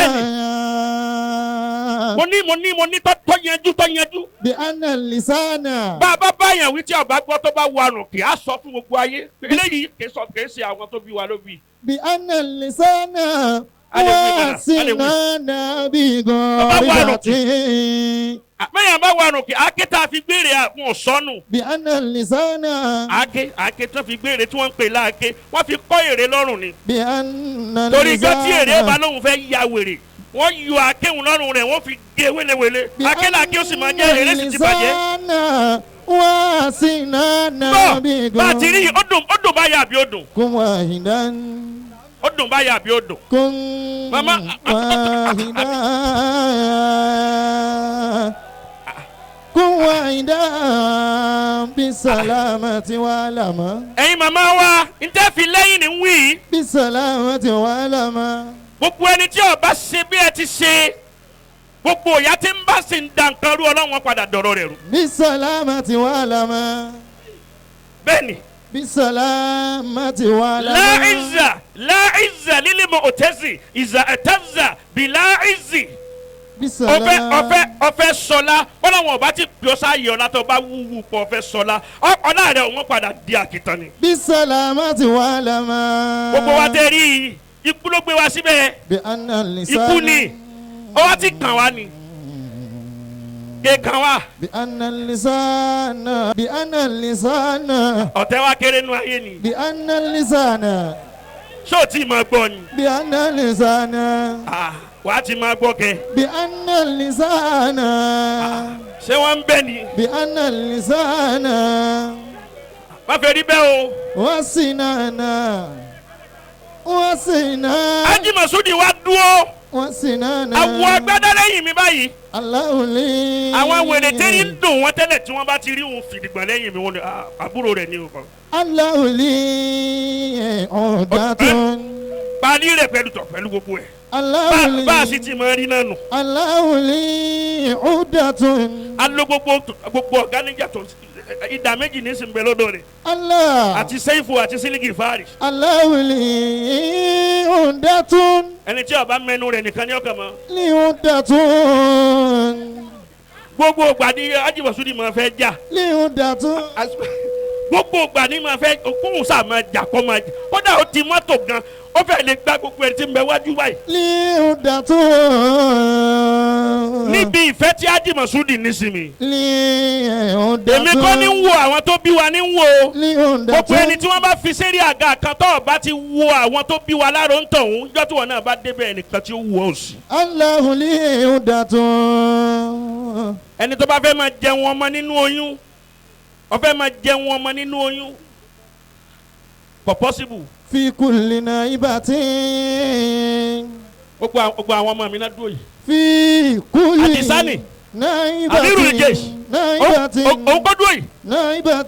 mo ní tó yanjú. بأن اللسان bá a bá bá yàn wí tí ọba gbọ́ tó bá wọ àrùn kì á sọ fún gbogbo ayé. eléyìí kì í ṣe àwọn tó bí wa ló bí. بأن اللسان Hallelujah. واسنان بغيرة. mẹ́yàn bá wọ àrùn kì á ké tá a fi gbére àwọn sọ́nù. بأن اللسان àáké tó fi gbére tí wọ́n ń pè láàké wọ́n fi kọ́ èrè lọ́rùn ni. بأن torí ijọ́ tí èrè bá اللسان lóun fẹ́ ya wèrè wọ́n yọ àkéhùn lọ́rùn rẹ̀ wọ́n fi gé wélewèle àké làáké ó sì máa jẹ́ èrè sì ti bàjẹ́. واسنان bá a ti rí بغيرة. ó dùn báyà àbí ó dùn كن واحدا. ó dùn báyà àbí ó dùn. كن Mama. واحدا. كن واحدا بالسلامة والأمان. ẹ̀yin màmá wa n tẹ́ fi lẹ́yìn ní wí. بالسلامة والأمان. gbogbo ẹni tí ó bá ṣe bí ẹ ti ṣe gbogbo ìyá tí ń bá sì ń da nǹkan rú Ọlọ́run padà dọ̀rọ̀ rẹ̀ rú. بالسلامة والأمان. bẹ́ẹ̀ni بالسلامة والأمان. láìzà lílé mọ òtẹ́sì ìzà ẹ̀tẹ́zà bí láìzì. بالسلامة. ọfẹ sọlá Ọlọ́run ọba ti pè ọ sáyé ọlá tó bá wúwú pọ ọfẹ sọlá ọlá rẹ òun padà di àkìtàn ni. بالسلامة والأمان. gbogbo wa tẹ rí ikú ló gbé wa síbẹ̀ بأن ikú ni اللسان. ọwọ́ ti kàn wá ni kéèkàn wá بأن اللسان ọ̀tẹ̀ wa kéré nu ayé ni بأن اللسان ṣó tí ma gbọ́ ni بأن اللسان wàá ti ma gbọ́ kẹ بأن اللسان ṣé wọ́n ń bẹ́ ni بأن اللسان má fẹ́ rí bẹ́ẹ̀ o. والسنان Ájì Masudi wa dúró والسنان àwọ̀ agbádá lẹ́yìn mi báyìí الله لي àwọn wèrè tẹ́rí ń dùn wọ́n tẹ́lẹ̀ tí wọ́n bá ti rí òun fìdígbọ̀n lẹ́yìn mi wọ́n ní àbúrò rẹ̀ ní o kan. الله لي عقدة parí rẹ̀ pẹ̀lú gbogbo ẹ̀ الله bá a sì لي ti máa rí náà nù. الله لي عقدة a lo gbogbo ọ̀gá níjà tó ìdá méjì ní sìn bẹ lọ́dọ̀ rẹ̀ الله àti sẹ́yìfù àti sílíkì fáàrì. الله لي عقدة ẹni tí ọba mẹ́nu rẹ̀ nìkan ní ọkàn mọ́. لي عقدة gbogbo ìgbà ni Ájì Masudi máa fẹ́ jà لي عقدة gbogbo ìgbà ni máa fẹ́ kóhùn sá máa jà kó máa jà kódà ó ti mọ́tò gan ó fẹ́ lè gbá gbogbo ẹ̀ tí ń bẹ wájú báyìí. لي عقدة níbi ìfẹ́ tí Ájì Masudi ní sí mi. لي عقدة èmi kọ́ ní ń wo àwọn tó bí wa ní ń wo. لي عقدة gbogbo ẹni tí wọ́n bá fi sérí àga kan tó bá ti wo àwọn tó bí wa láàrọ̀ ń tọ̀hún jọ́ tí wọn náà bá débẹ̀ ẹnìkan tí ó wù ọ́ sí. الله لي عقدة ẹni tó bá fẹ́ máa jẹun ọmọ nínú oyún ó fẹ́ máa jẹun ọmọ nínú oyún kò possible. في كل نائبة gbogbo àwọn ọmọ mi náà dúró yìí. في كل Àdìsánì. نائبة Amirul Jaysh نائبة òun kọ́ dúró yìí نائبة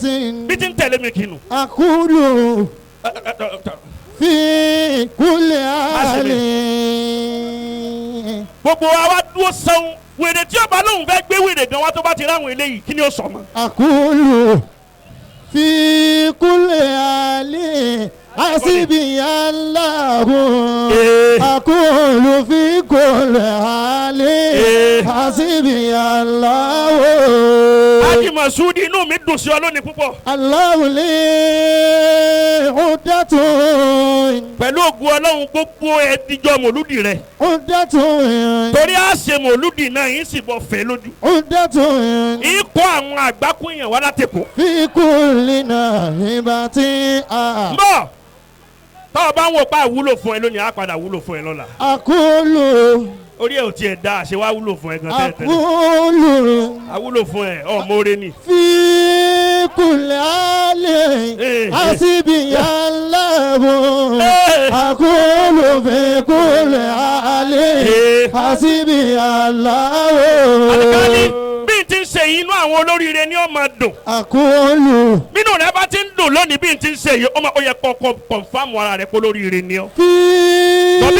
bí ti ń tẹ̀lé mi kinu. أقول في كل حال gbogbo wa wá dúró sẹ́wọ̀n wèrè tí ọba lóun fẹ́ gbé wèrè gan wa tó bá ti ráwọn eléyìí kí ni ó sọ mọ́. أقول في كل حال حسبي الله Eh. أقول في كل حال حسبي الله Ájì Masudi inú mi dùn sí ọ lónìí púpọ̀. الله لي عدة Pẹ̀lú ògùn Ọlọ́run gbogbo ẹ̀díjọ́ mòlúdì rẹ̀. عدة Torí a ṣe mòlúdì náà yín sì bọ̀ fẹ́ lójú. عدة Ikọ̀ àwọn àgbákò èèyàn wá látẹ̀kọ́. في كل ناحبة Mbọ̀ tọ́ ọ bá ń wò pa àwúlò fún ẹ lónìí á padà wúlò fún ẹ lọ́la. أقول Orí ẹ̀ ò tiẹ̀ da àṣẹ wá wúlò fún ẹ gan tẹ́lẹ̀. أقول Àwúlò fún ẹ ọmọ oore ni. في كل حال حسبي الله أقول في كل حال حسبي Àlùkálí الله bí n ti ń ṣe yìí inú àwọn olóríire ni ó máa dùn. أقول Bínú rẹ bá ti ń dùn lónìí bí n ti ń ṣe yìí ó yẹ kọ́kọ́ kọ̀nfàmù ara rẹ pé olóríire ni ọ́. Bọ̀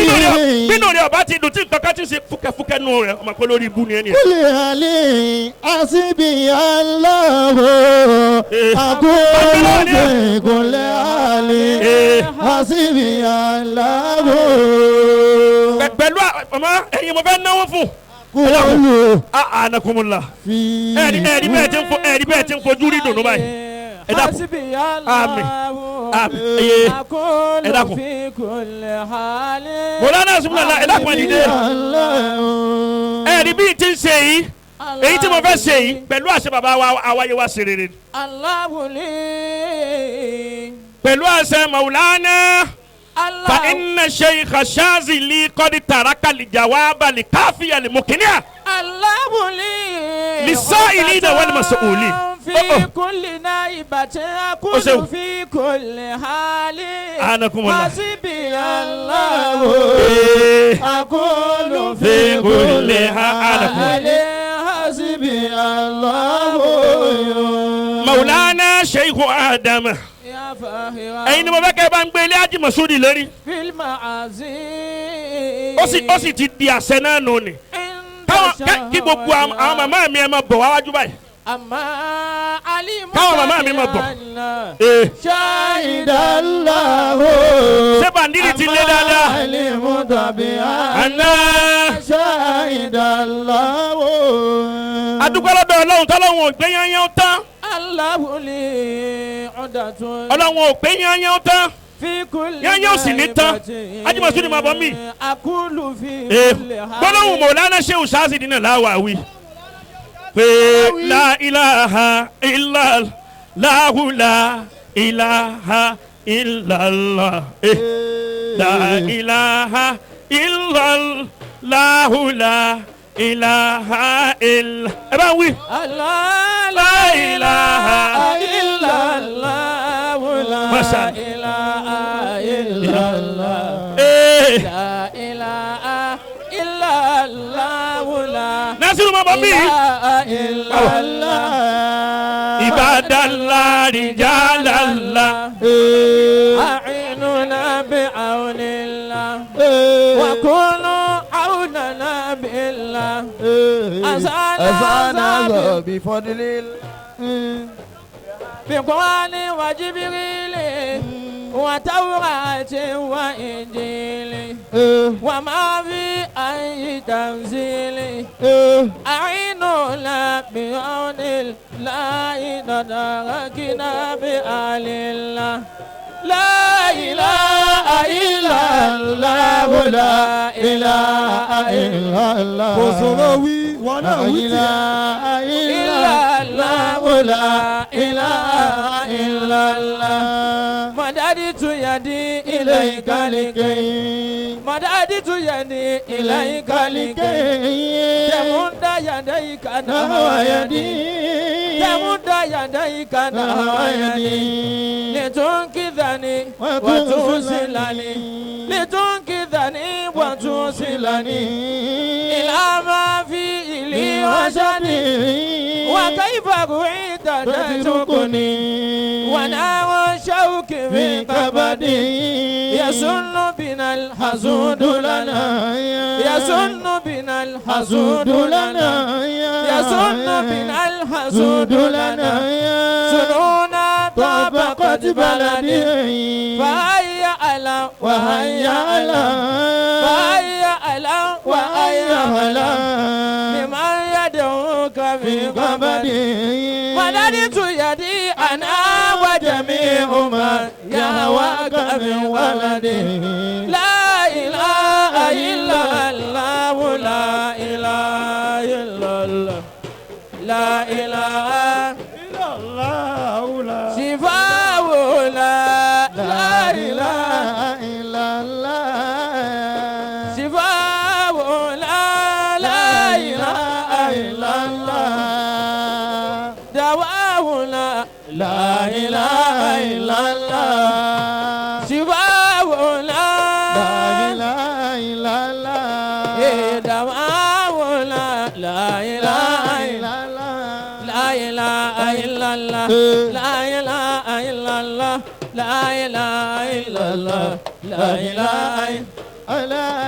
bínú rẹ ọba ti dùn tí nǹkan kan ti ṣe fúkẹ́fúkẹ́ nù rẹ ọmọ pé lórí ibú ni ẹni. كل حال حسبي الله أقول في كل حال حسبي الله Pẹ̀lú ọmọ ẹ̀yin mo fẹ́ náwó fún. أقول Anakumula. في Ẹ̀rí bẹ́ẹ̀ ti ń fojú rí dùnú báyìí. Ẹ dákun. حسبي Àmín. الله Àmín. أقول Ẹ dákun. في كل حال Mọ̀lánà Subhanallah ẹ dákun ẹ dìde. Ẹ̀rí bí ti ń ṣe yìí. Èyí tí mo fẹ́ ṣe yìí pẹ̀lú àṣẹ bàbá wa àwáyé wa ṣe rere. الله لي Pẹ̀lú àṣẹ Maulana. الله فإن الشيخ الشاذلي قد ترك الجواب الكافي المقنع الله لي للسائلين والمسؤولين. في كل نائبة أقول أسوي. في كل حال أنكم الله. حسبي الله أقول في كل حال حسبي الله مولانا شيخ آدم يا فاهرا ẹ̀yin ni mo fẹ́ kẹ́ ẹ bá ń gbé ilé Ájì Masudi lérí في المعازي ó sì ti di àṣẹ náà nù ni kí gbogbo àwọn màmá mi ẹ máa bọ̀ wá wájú báyìí. أما علي káwọn màmá mi máa bọ̀. شاهد الله ṣé bàndírì ti lé dáadáa. àná شاهد الله adúgbò lọ́dọ̀ Ọlọ́run tọ́lọ́run ò gbé yányán tán. الله لي عدة Ọlọ́run ò gbé yányán tán. في كل yányán ò sì ní tán. Ájì Masudi máa bọ̀ mí. أقول في كل gbólóhùn Mọ̀lánà Shehu Shazili náà láwà wí. pé la ilaha illallah la ilaha illallah la ilaha illallah la ilaha illallah. ẹ bá wí. لا إله إلا الله ما لا شاء إله إلا الله لا إله إلا الله لا Nasiru máa bọ̀ mí. إله إلا الله Ibadallah rijalallah. أعيننا بعون الله وكونوا عوننا بالله أسانا بفضل بقرآن وجبريل وتوراة وإنجيل وما في أي تنزيل أعيننا بعون الله تداركنا بآل الله لا إله إلا الله لا إله إلا الله خسروي وانا إلا الله لا إله إلا الله مددت يدي إليك لكي مددت يدي إليك لكي تمد يديك نحو يدي تمد يديك نحو يدي لتنقذني وتوصلني لتنقذني وتوصلني إلى ما في لي وجدي وكيف رعيت تتركني ونار شوك في كبدي يسن بنا الحسود لنا يسن بنا الحسود لنا يسن بنا الحسود لنا سنونا طابق بلدي فهيا ألا وهيا على فهيا ألا وهيا على لمن يدعوك في قبري قبدي مددت يدي أنا وجميع من يهواك من ولدي لا إله إلا الله لا إله إلا الله لا إله إلا الله لا شفاء لا إله إلا الله شفاء لا إله إلا الله دواء لا إله إلا الله شفاء لا إله إلا الله دواء لا إله إلا الله لا إله إلا الله لا إله إلا الله لا إله إلا الله لا إله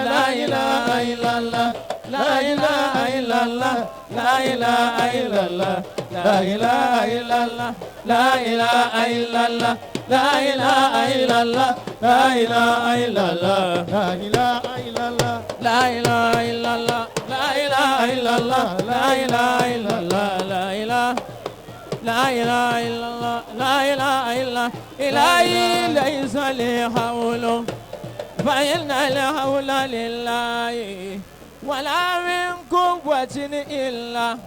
لا إله إلا الله لا إله إلا الله لا إله إلا الله لا إله إلا الله لا إله إلا الله لا إله إلا الله لا إله إلا الله لا إله إلا الله لا إله إلا الله لا إله إلا الله لا إله إلا الله لا إله لا إله إلا الله لا إله إلا إلهي ليس لي حول فإن الحول لله ولا من قوة إلا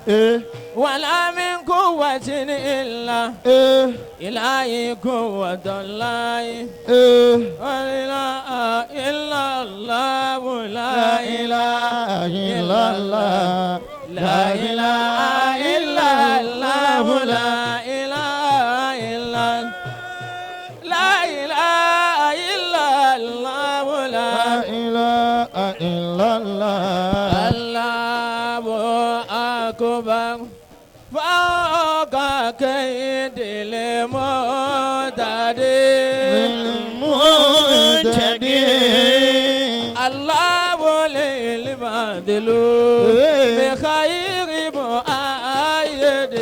ولا من قوة إلا إلهي قوة الله لا إله إلا الله لا إله إلا الله لا إله إلا الله لا إله إلا لا إله إلا الله لا إله إلا الله الله أكبر فوق كيد المعتدين الله للمعدلون بخير مؤيد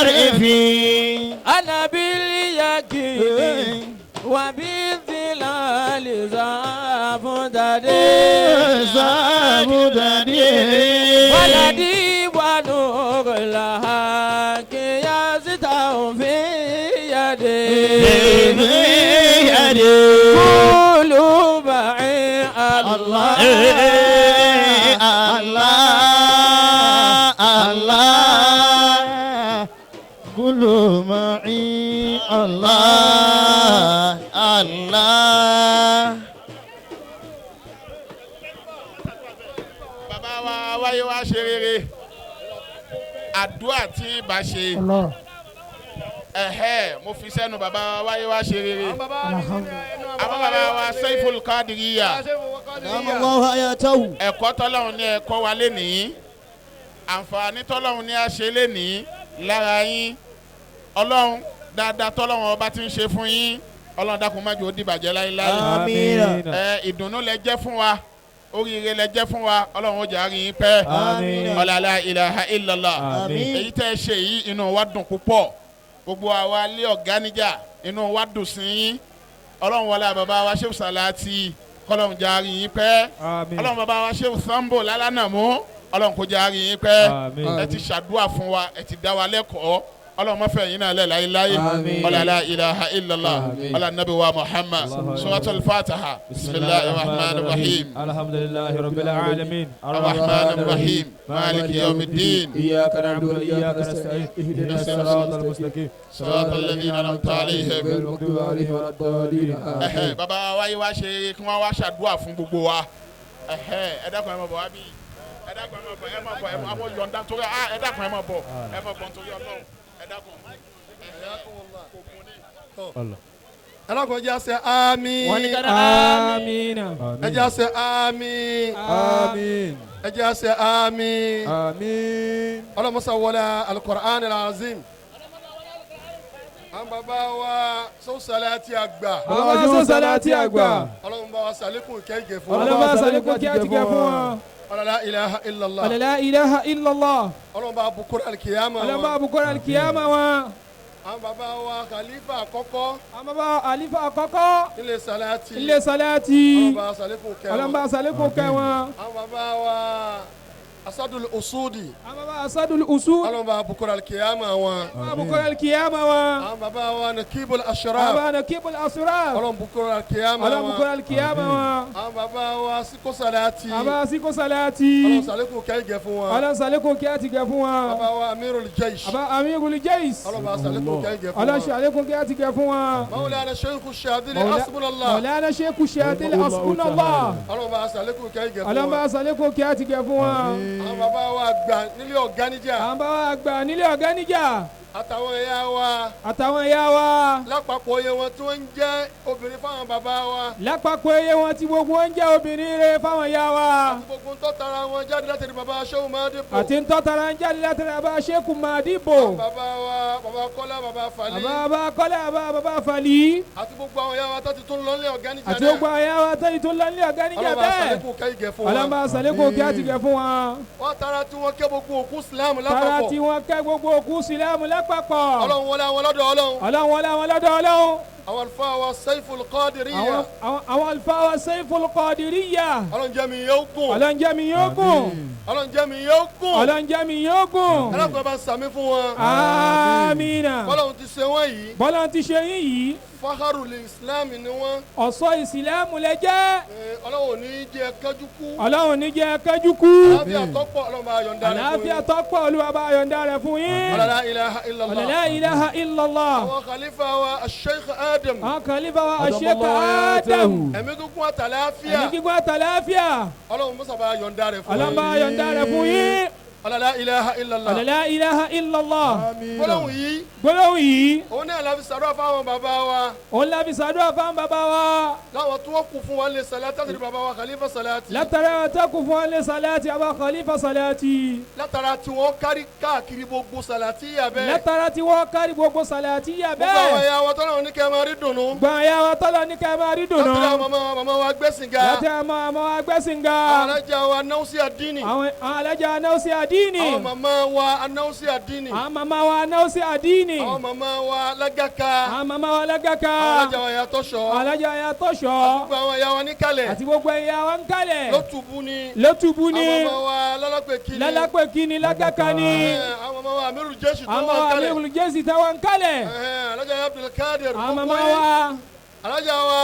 معرفين أنا باليقين وبالظلال زابدني ولدي ونور الحق يزدع في يدي قولوا معي الله الله كلوا معي الله الله bàbá wa wáyé wá ṣe rere àdúrà tí bá ṣe mo fi sẹ́nu bàbá wa wáyé wá ṣe rere àwọn bàbá wa Saiful Qadiriyya Allah hayatahu ẹ̀kọ́ tọ́lọ́run ní ẹ̀kọ́ wa lénìí àǹfààní tọ́lọ́run ní a ṣe lénìí lára yín ọlọ́run dáadáa tọ́lọ́run ọba ti ń ṣe fún yín ọlọ́run dákun má jẹ́ ó dìbàjẹ́ láéláé àmín ìdùnnú lẹ jẹ́ fún wa oríire lẹ jẹ́ fún wa ọlọ́run ó jẹ́ àárín yín pẹ́ ọ̀làlá ilaha illallah èyí tẹ́ ẹ ṣe yìí inú wa dùn púpọ̀ gbogbo àwa lé ọ̀gá níjà inú wa dùn sí yín ọlọ́run wọlé bàbá wa Sheikh Salati kọ́lọ́run jẹ́ àárín yín pẹ́ ọlọ́run bàbá wa Sheikh Sambo lálánàmú ọlọ́run kó jẹ́ àárín yín pẹ́ ẹ ti ṣàdúrà fún wa ẹ ti dá wa lẹ́kọ̀ọ́ ọlọ́run má fẹ́ yín náà lẹ́ láyéláyé ọ̀làlá ilaha illallah ọ̀là nàbí wa Muhammad suratul Fatiha bismillahir rahmanir rahim alhamdulillahi rabbil alamin arrahmanir rahim maliki yawmiddin iyyaka na'budu wa iyyaka nasta'in ihdinas siratal mustaqim siratal ladhina an'amta alayhim ghayril maghdubi alayhim waladdallin bàbá wa yìí wá ṣe kí wọ́n wá ṣàdúrà fún gbogbo wa ẹ dákun ẹ má bọ̀ wá bí ẹ dákun ẹ má bọ̀ ẹ má bọ̀ yọ̀ǹda torí ẹ dákun ẹ má bọ̀ nítorí Ọlọ́run. Ẹlọ́kùnrin jẹ́ àṣẹ àmín. wọ́n ní kára àmín. Ẹ jẹ́ àṣẹ àmín. Ẹ jẹ́ àṣẹ àmín. Ọlọ́musa wọlé al-Qur'an al-Azim. Àwọn bàbá wa Sheikh Salati àgbà. bàbá Sheikh Salati àgbà. Ọlọ́run bá wa sàlékún kẹ́gẹ́ fún ọlọ́run bá sàlékún kíákíá fún wa. La ilaha illallah. la ilaha illallah. Ọlọ́run bá bukúrẹ́ alikiyama wa. ọlọ́run bá bukúrẹ́ alikiyama wa. àwọn bàbá wa khalifa àkọ́kọ́ àwọn bàbá àlífà àkọ́kọ́ ilé salati ilé sàlátì ọlọ́ba sàlékún kẹwọn ọlọ́mọba sàlékún kẹwọn àwọn bàbá wa asadul usudi àwọn bàbá asadul usul ọlọ́ba bukura alkiyama wọn àwọn bukura alkiyama wọn àwọn bàbá wa nakibul àwọn ashraf bàbá nakibul asraf ọlọ́ba bukura alkiyama ọlọ́mọ wọn bukura alkiyama wọn àwọn bàbá wa siko salati àwọn bàbá siko sàlátì ọlọ́ba sàlékún kẹ́gẹ́ fún wọn ọlọ́mọ sàlékún kí á ti gẹ̀ fún wọn bàbá wa amirul jaysh bàbá amirul jais ọlọ́ba sàlékún kẹ́gẹ́ fún ọlọ́mọ wọn sàlékún kí á ti gẹ̀ fún wọn. mawulana sheikh shadili asbunallah مولانا شيخ الشهادة حسبنا الله ọlọ́ba sàlékún kẹ́gẹ́ fún ọlọ́mọ wọn sàlékún kí á ti gẹ̀ fún wọn. àwọn bàbá wa gbà nílé ọ̀gá níjà àwọn bàbá àgbà nílé ọ̀gá níjà àtàwọn ẹ̀yà wa àtàwọn ìyá wa lápapọ̀ iye wọn tí wọ́n ń jẹ́ obìnrin fáwọn bàbá wa lápapọ̀ iye wọn tí gbogbo wọn jẹ́ obìnrin rere fáwọn ìyá wa àti gbogbo ń tọ́tara wọn jáde láti rí bàbá aṣẹ́wó máa dé bò àti ntọ́tara ń jáde láti rẹ̀ bá ṣéèkù màdìbò bàbá wa bàbá kọ́lá bàbá falí bàbá kọ́lá bàbá falí àti gbogbo àwọn ìyá wa tó ti tún lọ́lé ọ̀gá níjà àti gbogbo àwọn ìyá wa tó ti tún lọ́lé ọ̀gá níjà ọlọ́ba bẹ́ẹ̀ sàlékún kẹ́gẹ́ fún wọn ọlọ́mọ sàlékún kí á ti gẹ̀ fún wọn. wọ́n tara tí wọ́n kẹ́ gbogbo òkú sílámù tara lápapọ̀ tí wọ́n kẹ́ gbogbo òkú sílámù lápapọ̀ ọlọ́run wọlé àwọn lọ́dọ̀ ọlọ́run ọlọ́run wọlé àwọn lọ́dọ̀ ọlọ́run. àwọn àlùfáà wa Saiful Qadiriyya àwọn àlùfáà wa Saiful Qadiriyya ọlọ́run jẹ́ mi yóò gùn ọlọ́njẹ́ mi yóò gùn ọlọ́run jẹ́ mi yóò gùn ọlọ́njẹ́ mi yóò gùn ẹlẹ́kùnrin bá ń sàmì fún wọn amiina bọ́lọ́run ti ṣe wọ́n yìí bọ́lá ti ṣe yín yìí fáhárù lè islam ni wọ́n ọ̀ṣọ́ ìsìlámù lẹ jẹ́ ọlọ́run ò ní jẹ́ kájú kú ọlọ́run ní jẹ́ kẹ́jú kú àlàáfíà tọ́pọ̀ ọlọ́run bá yọ̀ǹda rẹ̀ fún àlàáfíà yín tọ́pọ̀ olúwa bá yọ̀ǹda rẹ̀ fún yín la ilaha illallah la ilaha illallah àwọn khalifa wa Sheikh Adam àwọn kàlífà wa àṣekà Adam ẹ̀mí gígùn àtàlàáfíà ẹ̀mí gígùn àtàlàáfíà ọlọ́run mọ́sá bá yọ̀ǹda rẹ̀ fún ọlọ́run bá yọ̀ǹda rẹ̀ fún yín la ilaha illallah la ilaha illallah gbólóhùn yìí gbólóhùn yìí òun náà la fi sàdúrà fáwọn bàbá wa òun la fi ṣàdúrà fáwọn bàbá wa láwọn tí wọ́n kú fún wa lè sàlátì àti bàbá wa khalifa salati látara takùn fún alẹ́ salati àbá khalifa salati látara tí wọ́n kárí káàkiri gbogbo salati yà bẹ́ẹ̀ látara tí wọ́n kárí gbogbo salati yà gbogbo àwọn bẹ́ẹ̀ ẹ̀yà wa tọ́lá ní kẹ́ máa rí dùnú gbọ̀n ya wa tọ́lọ̀ ní ká máa rí dùnú látara màmá wa gbẹ́sìn ga látara màmá wa gbẹ́sìn ga alájà wa anáwùsí àdínì àwọn alájà anáwùsí àdínì àwọn màmá wa anáwùsí àdínì àwọn màmá wa anáwùsí àdínì àwọn màmá wa lágàkà àwọn màmá wa lágàkà alájà wa yàtọ̀ sọ alájà yàtọ̀ṣọ́ gbogbo àwọn ẹ̀yà wa níkàlẹ̀ àti gbogbo ẹ̀yà wa ń kalẹ̀ lótùbú ni lótùbú ni àwọn màmá wa lálọ́pẹ̀ kí ni lálápẹ̀ kíni lágàkà ni àwọn màmá wa amírù jésù tó àwọn wà màmá kálẹ̀ mi jésì táwọn ń kalẹ̀ alájà wa abdulkadir àwọn gbogbo màmá yín wa. alájà wa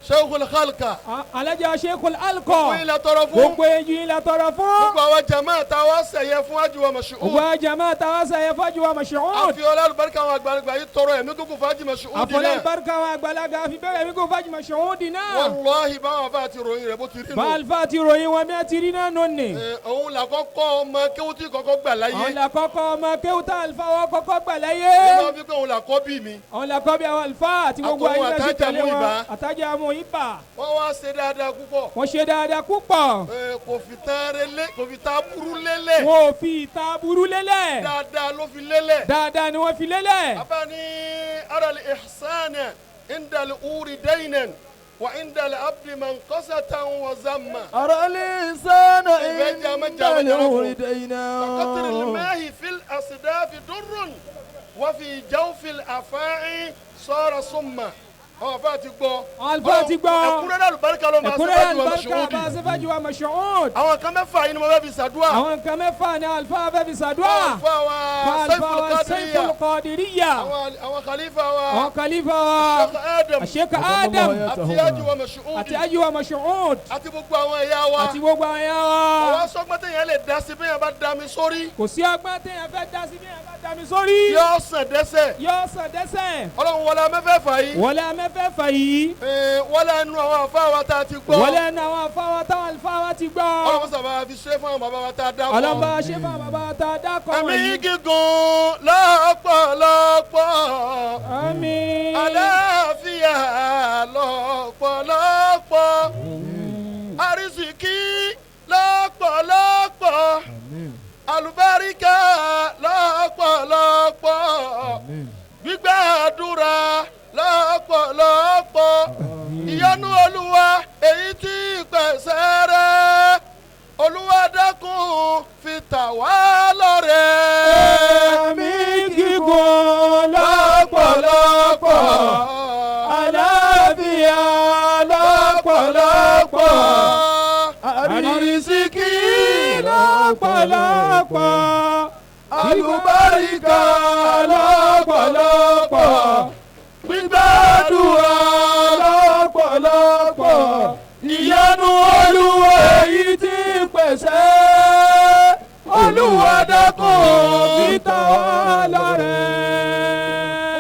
sheikhul khalqa alájà Sheikhul Alqa gbogbo yín la tọrọ fún gbogbo èjì la tọrọ fún gbogbo àwọn jama ta wá sẹ̀yẹ fún ajiwa gbogbo mashuud àjàmá tàwa sẹyẹ fọjú wa Mas'ud àfi ọlá àlùbáríkà àwọn àgbàlagbà yìí tọrọ ẹ̀mí gúngùn fún ajiwa mashuud àfọlẹ́ náà barika wa àgbàlagbà àfi bẹ́ẹ̀ mi kò fọjú Mas'ud náà wàlláhi báwọn afa ti ròyìn rẹ̀ bó ti rí nù. bàálfà ti ròyìn wọn bí a ti rí náà nọ́ọ̀nì òun là kọ́kọ́ ọmọ kéwútì kọ́kọ́ gbà láyé àwọn là kọ́kọ́ ọmọ kéwútà àlùfà wọn kọ́kọ́ gbà láyé nígbà wípé òun là kọ́ bí mi àwọn là kọ́ bí àwọn àlùfà àti gbogbo Àtọwọ́ ayé náà sì àtàjà tẹ̀lé mú wọn ibà. àtàjà mú ibà wọ́n wá ṣe dáadáa púpọ̀ wọ́n ṣe dáadáa púpọ̀ kò fi tán burú lélẹ̀ wọn ò fi ìta burú lélẹ̀ dáadáa ló fi lélẹ̀ dáadáa ni wọ́n fi lélẹ̀ abani aral ihsana indal uri daynan wa indal abdi man qasatan wa zamma أرى الإنسان إذا عند جاء الوردينا قطر الماء في الأصداف در وفي جوف الأفاعي صار صما àwọn afa ti gbọ́ Àlùfáà ti gbọ́. ẹ̀kúnrẹ́rẹ́ àlùbáríkà ló máa ẹ̀kúnrẹ́rẹ́ ṣe fájú wa àlùbáríkà Mas'udi. bá a ṣe fájú wa Mas'ud àwọn kan mẹ́fà yìí ni mo fẹ́ fi ṣàdúrà àwọn nǹkan mẹ́fà ni àlùfáà fẹ́ fi ṣàdúrà àlùfà wa àlùfáà wa Saiful Saiful Qadiriyya Qadiriyya àwọn khalifa wa àwọn kàlífà wa Sheikh Adam Sheikh Adam àti Haji wa Mas'udi àti Haji wa Mas'ud àti gbogbo àwọn ẹ̀yà wa àti gbogbo àwọn ẹ̀yà wa àwọn sọgbọ́n yẹn lè dá sí bí yẹn bá dá mi sórí kò sí ọgbọ́n téèyàn fẹ́ dá sí bí yẹn bá dá mi sórí yóò sàn dẹ́sẹ̀ yóò sàn dẹ́sẹ̀ ọlọ́run wọlé amẹ́fẹ́fà yìí wọlé amẹ́fẹ́fà yìí wọlé ẹnu àwọn àfa wa tá a ti gbọ́ wọlé ẹnu àwọn afáwa táwọn àlùfáà wa ti gbọ́ ọlọ́run sábà fi ṣe fún àwọn bàbá wa tá a dá ọlọ́mọba ṣe fún àwọn bàbá tá a dákọ̀ ẹ̀mí wọ̀nyí gígùn lọ́pọ̀lọpọ̀ àmín àlàáfíà lọ́pọ̀lọpọ̀ àrísìkí lọ́pọ̀lọpọ̀ àlùbáríkà lọ́pọ̀lọpọ̀ gbígbàdúrà lọ́pọ̀lọpọ̀ ìyọ́nú olúwa èyí tí pèsè rẹ̀ olúwa dákun fi tà wá lọ́rẹ. àmín gígùn lọ́pọ̀lọpọ̀. Àlùbáríkà lọ́pọ̀lọpọ̀. Gbígbàdúrà lọ́pọ̀lọpọ̀. Ìyanu Olúwa èyí tí pèsè. Olúwa dákun fi tọ́ wa lọ́rẹ.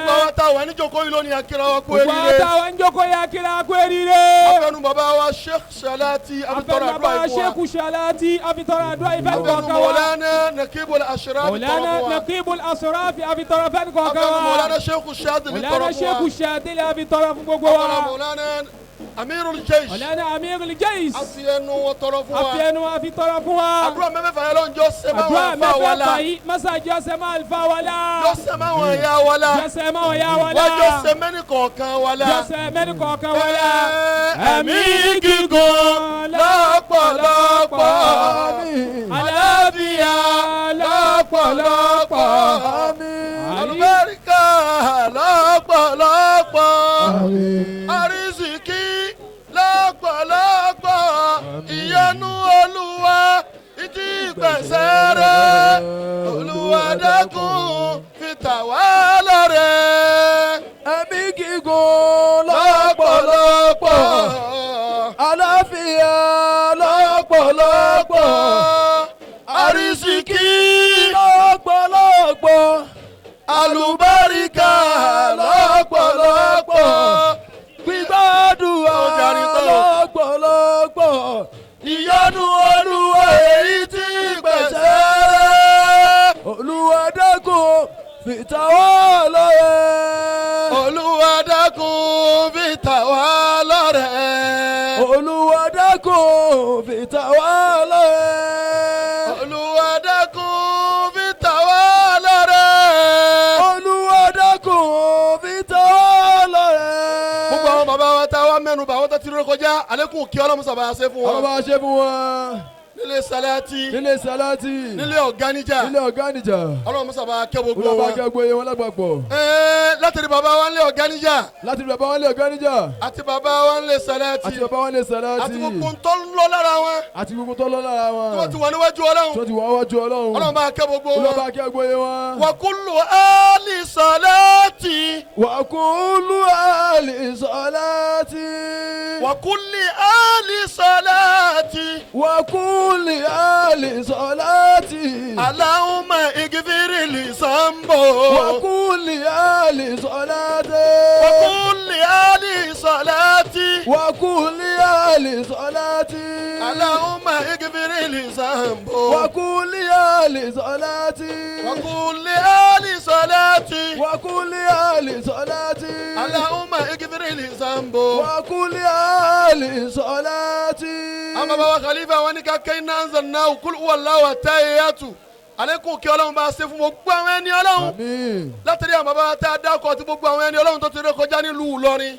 gbogbo àwọn táwọn níjókòó yìí lónìí akíra wa kú Gbogbo eríire. àtàwọn ìjókòó yà kíra kú eríire. abẹnú bàbá wa Sheikh Salati abitọ́rọ̀ àdúrà Abẹ́nàbà ìfún wa. Sheikh Salati abitọ́rọ̀ àdúrà ìfẹ́ abẹnú kọ̀ọ̀kan wa. Mawlana Nakibul Ashraf Mọ̀lánà abitọ́rọ̀ fún wa. Nakibul Asrafi abitọ́rọ̀ fẹ́ kọ̀ọ̀kan abẹnú wa. Mawlana Sheikh Shadili Mọ̀lánà tọrọ fún Sheikh wa. Shadili abitọ́rọ̀ fún gbogbo abẹnú wa. Mawlana Amirul Jaysh Mọ̀lánà Amirul Jaysh àti ẹnu wọn tọrọ fún wa. àfihàn abitọ́rọ̀ fún wa. àdúrà mẹ́fẹ̀ẹ̀fà yẹn lọ́njọ́ sẹ́mà Àdúrà wọn fà wà la. mẹ́fẹ̀ẹ̀fà yìí mọ́sàájọ́ sẹ́mà àlùfáà wà la. jọ́sẹ̀mà wọn yà wà la. Jọ́sẹ̀ mọ́ ya wà la. wájọ́ sẹ́mẹ́nì kọ̀ọ̀kan wà la. Jọ́sẹ̀ mẹ́rin kọ̀ọ̀kan wà la. ẹ̀mí gígùn lọ́pọ̀lọpọ̀. Àlàáfíà lọ́pọ̀lọpọ̀. àlùbáríkà lọ́pọ̀lọpọ̀. àrísìkí lọ́pọ̀lọpọ̀. ìyanu Olúwa ìdí ìpẹ̀sẹ̀ rẹ̀. Olúwa dákun fi tà wá lọ́rẹ. ẹ̀mí gígùn lọ́pọ̀lọpọ̀. àlàáfíà lọ́pọ̀lọpọ̀. àrísìkí lọ́pọ̀lọpọ̀. àlùbáríkà lọ́pọ̀lọpọ̀. gbígbàdúrà Ọjàrí tó. lọ́pọ̀lọpọ̀. ìyanu Olúwa èyí tí pèsè. Olúwa dákun fi tà wá lọ́rẹ. Olúwa dákun fi tà wá lọ́rẹ. Olúwa dákun fi tà wá lọ́rẹ. Olúwa dákun fi tà wá lọ́rẹ. Olúwa dákun fi tà wá lọ́rẹ. gbogbo àwọn bàbá wa tá a wá mẹ́nu bà àwọn tó ti rú kọjá àlékún kí Ọlọ́run sábà ṣe fún ọlọ́ba wọn. ṣe fún wọn. nílé Salati nílé Salati. nílé Ọ̀gánijà nílé Ọ̀gánijà. Ọlọ́run sábà kẹ́ gbogbo olùwàbà wọn. kẹgbẹ́ yẹn wọn lágbàpọ̀. látàrí bàbá wa nílé Ọ̀gánijà láti bàbá wọn lé Ọ̀gánijà. àti bàbá wa nílé Salati àti bàbá wọn lé Salati. àti gbogbo tó ń lọ lára wọn àti gbogbo tó lọ lára wọn. tí wọ́n ti wà níwájú Ọlọ́run. tó ti wà wájú Ọlọ́run. Ọlọ́run bá kẹ́ gbogbo olùwàbà wọn. kẹgbẹ́ yẹn wọn. wa kullu ali Salati wa kullu ali Salati. wa kulli ali Salati wa kulli ali Salati. Allahumma igfir li zambo wa kulli ali Salati. wa kulli ali Salati wa kulli ali Salati. Allahumma igfir li zambo wa kulli ali Salati. wa kulli ali Salati wa kulli ali Salati. Allahumma igfir li zambo. wa kulli ali Salati. Ama baba khalifa wani ka kai nan zanna kul huwallahu tayyatu alekun kí Ọlọ́run bá ṣe fún gbogbo àwọn ẹni Ọlọ́run àmín. látàrí àwọn baba tá a dákọ̀ àti gbogbo àwọn ẹni Ọlọ́run tó ti ré kọjá nílùú Ìlọrin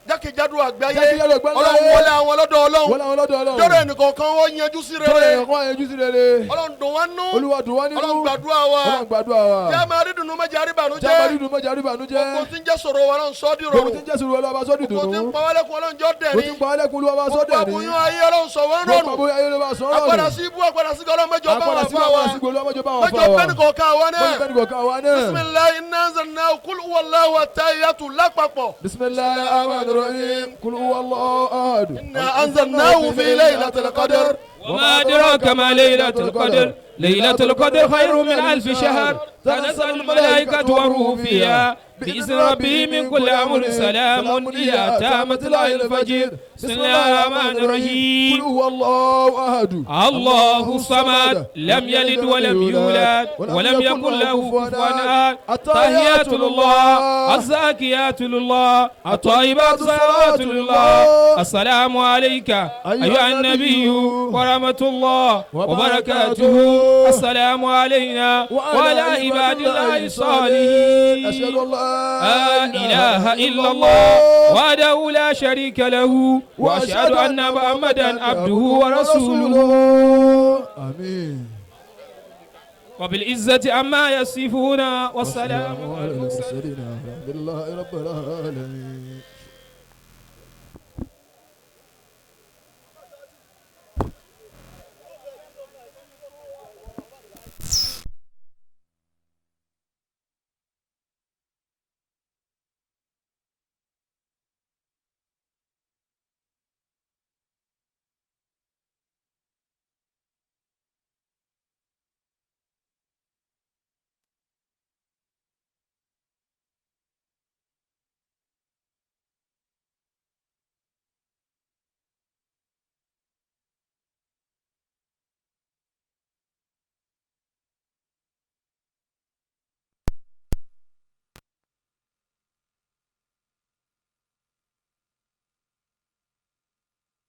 jákèjádò àgbáyé Jákèjádò àgbáyé. Ọlọ́run wọlé àwọn lọ́dọ̀ wọ́n Ọlọ́run làwọn lọ́dọ̀ Ọlọ́run. dọ́rọ̀ ẹnìkọ̀ọ̀kan wọ́n yanjú sí tọ́lẹ̀ rere ẹ̀kọ́ àyànjú sí rere. Ọlọ́run dùn wọ́n nú Olúwa dùn wá nínú. Ọlọ́run gbàdúrà wa Ọlọ́run gbàdúrà wa. jẹ́ máa rí dùnú méjì àríbànú jábà jẹ́ dídùn mọ́jà rí bànújẹ́. gbogbo tí ń jẹ́ sọ̀rọ̀ wa Ọlọ́run sọ́ di gbogbo rọrùn tí ń jẹ́ sùúrù Ọlọ́run bá sọ́ dìdùn gbogbo tí ń nù. pa wálẹ̀kùn Ọlọ́run jọ́ gbogbo tí dẹ̀rín ń pa ẹlẹ́kùn Olúwa bá sọ́ gbogbo dẹ̀rín. àbúyún ayé Ọlọ́run sọ wọ́n gbogbo rọrùn àbúyá ayé ló bá sọ́ àpàdà rọrùn. sí ibú àpàdà sí Ọlọ́run mẹ́jọ bá àpàdà wà sí fún bàbá wa àsìkò Olúwa mọ́jọ bá wọn mẹ́jọ fà wá. bẹ́ẹ̀ nìkọ̀ọ̀kan wa náà. mọ́jọ bẹ́ẹ̀ nìkọ̀ọ̀kan wa náà. bisimilayi inna anzalnahu kul huwallahu tayyatu lápapọ̀. bisimilahi rahman rahim kul huwallahu ahad. inna anzalnahu fi laylatil qadr. وما أدراك ما ليلة القدر ليلة القدر خير من ألف شهر تنزل الملائكة والروح فيها بإذن ربهم من كل أمر سلام إلى تامة الفجر بسم الله الرحمن قل الرحيم هو الله أحد الله الصمد لم يلد ولم يولد ولم يكن له كفوا أحد التحيات لله الزاكيات لله الطيبات الصلوات لله السلام عليك أيها النبي ورحمة الله وبركاته السلام علينا وعلى عباد الله الصالحين أشهد أن لا إله إلا الله وحده لا شريك له وأشهد أن محمدا عبده ورسوله آمين. وبالعزة عما يصفون والسلام على على المرسلين المرسلين الحمد لله رب العالمين.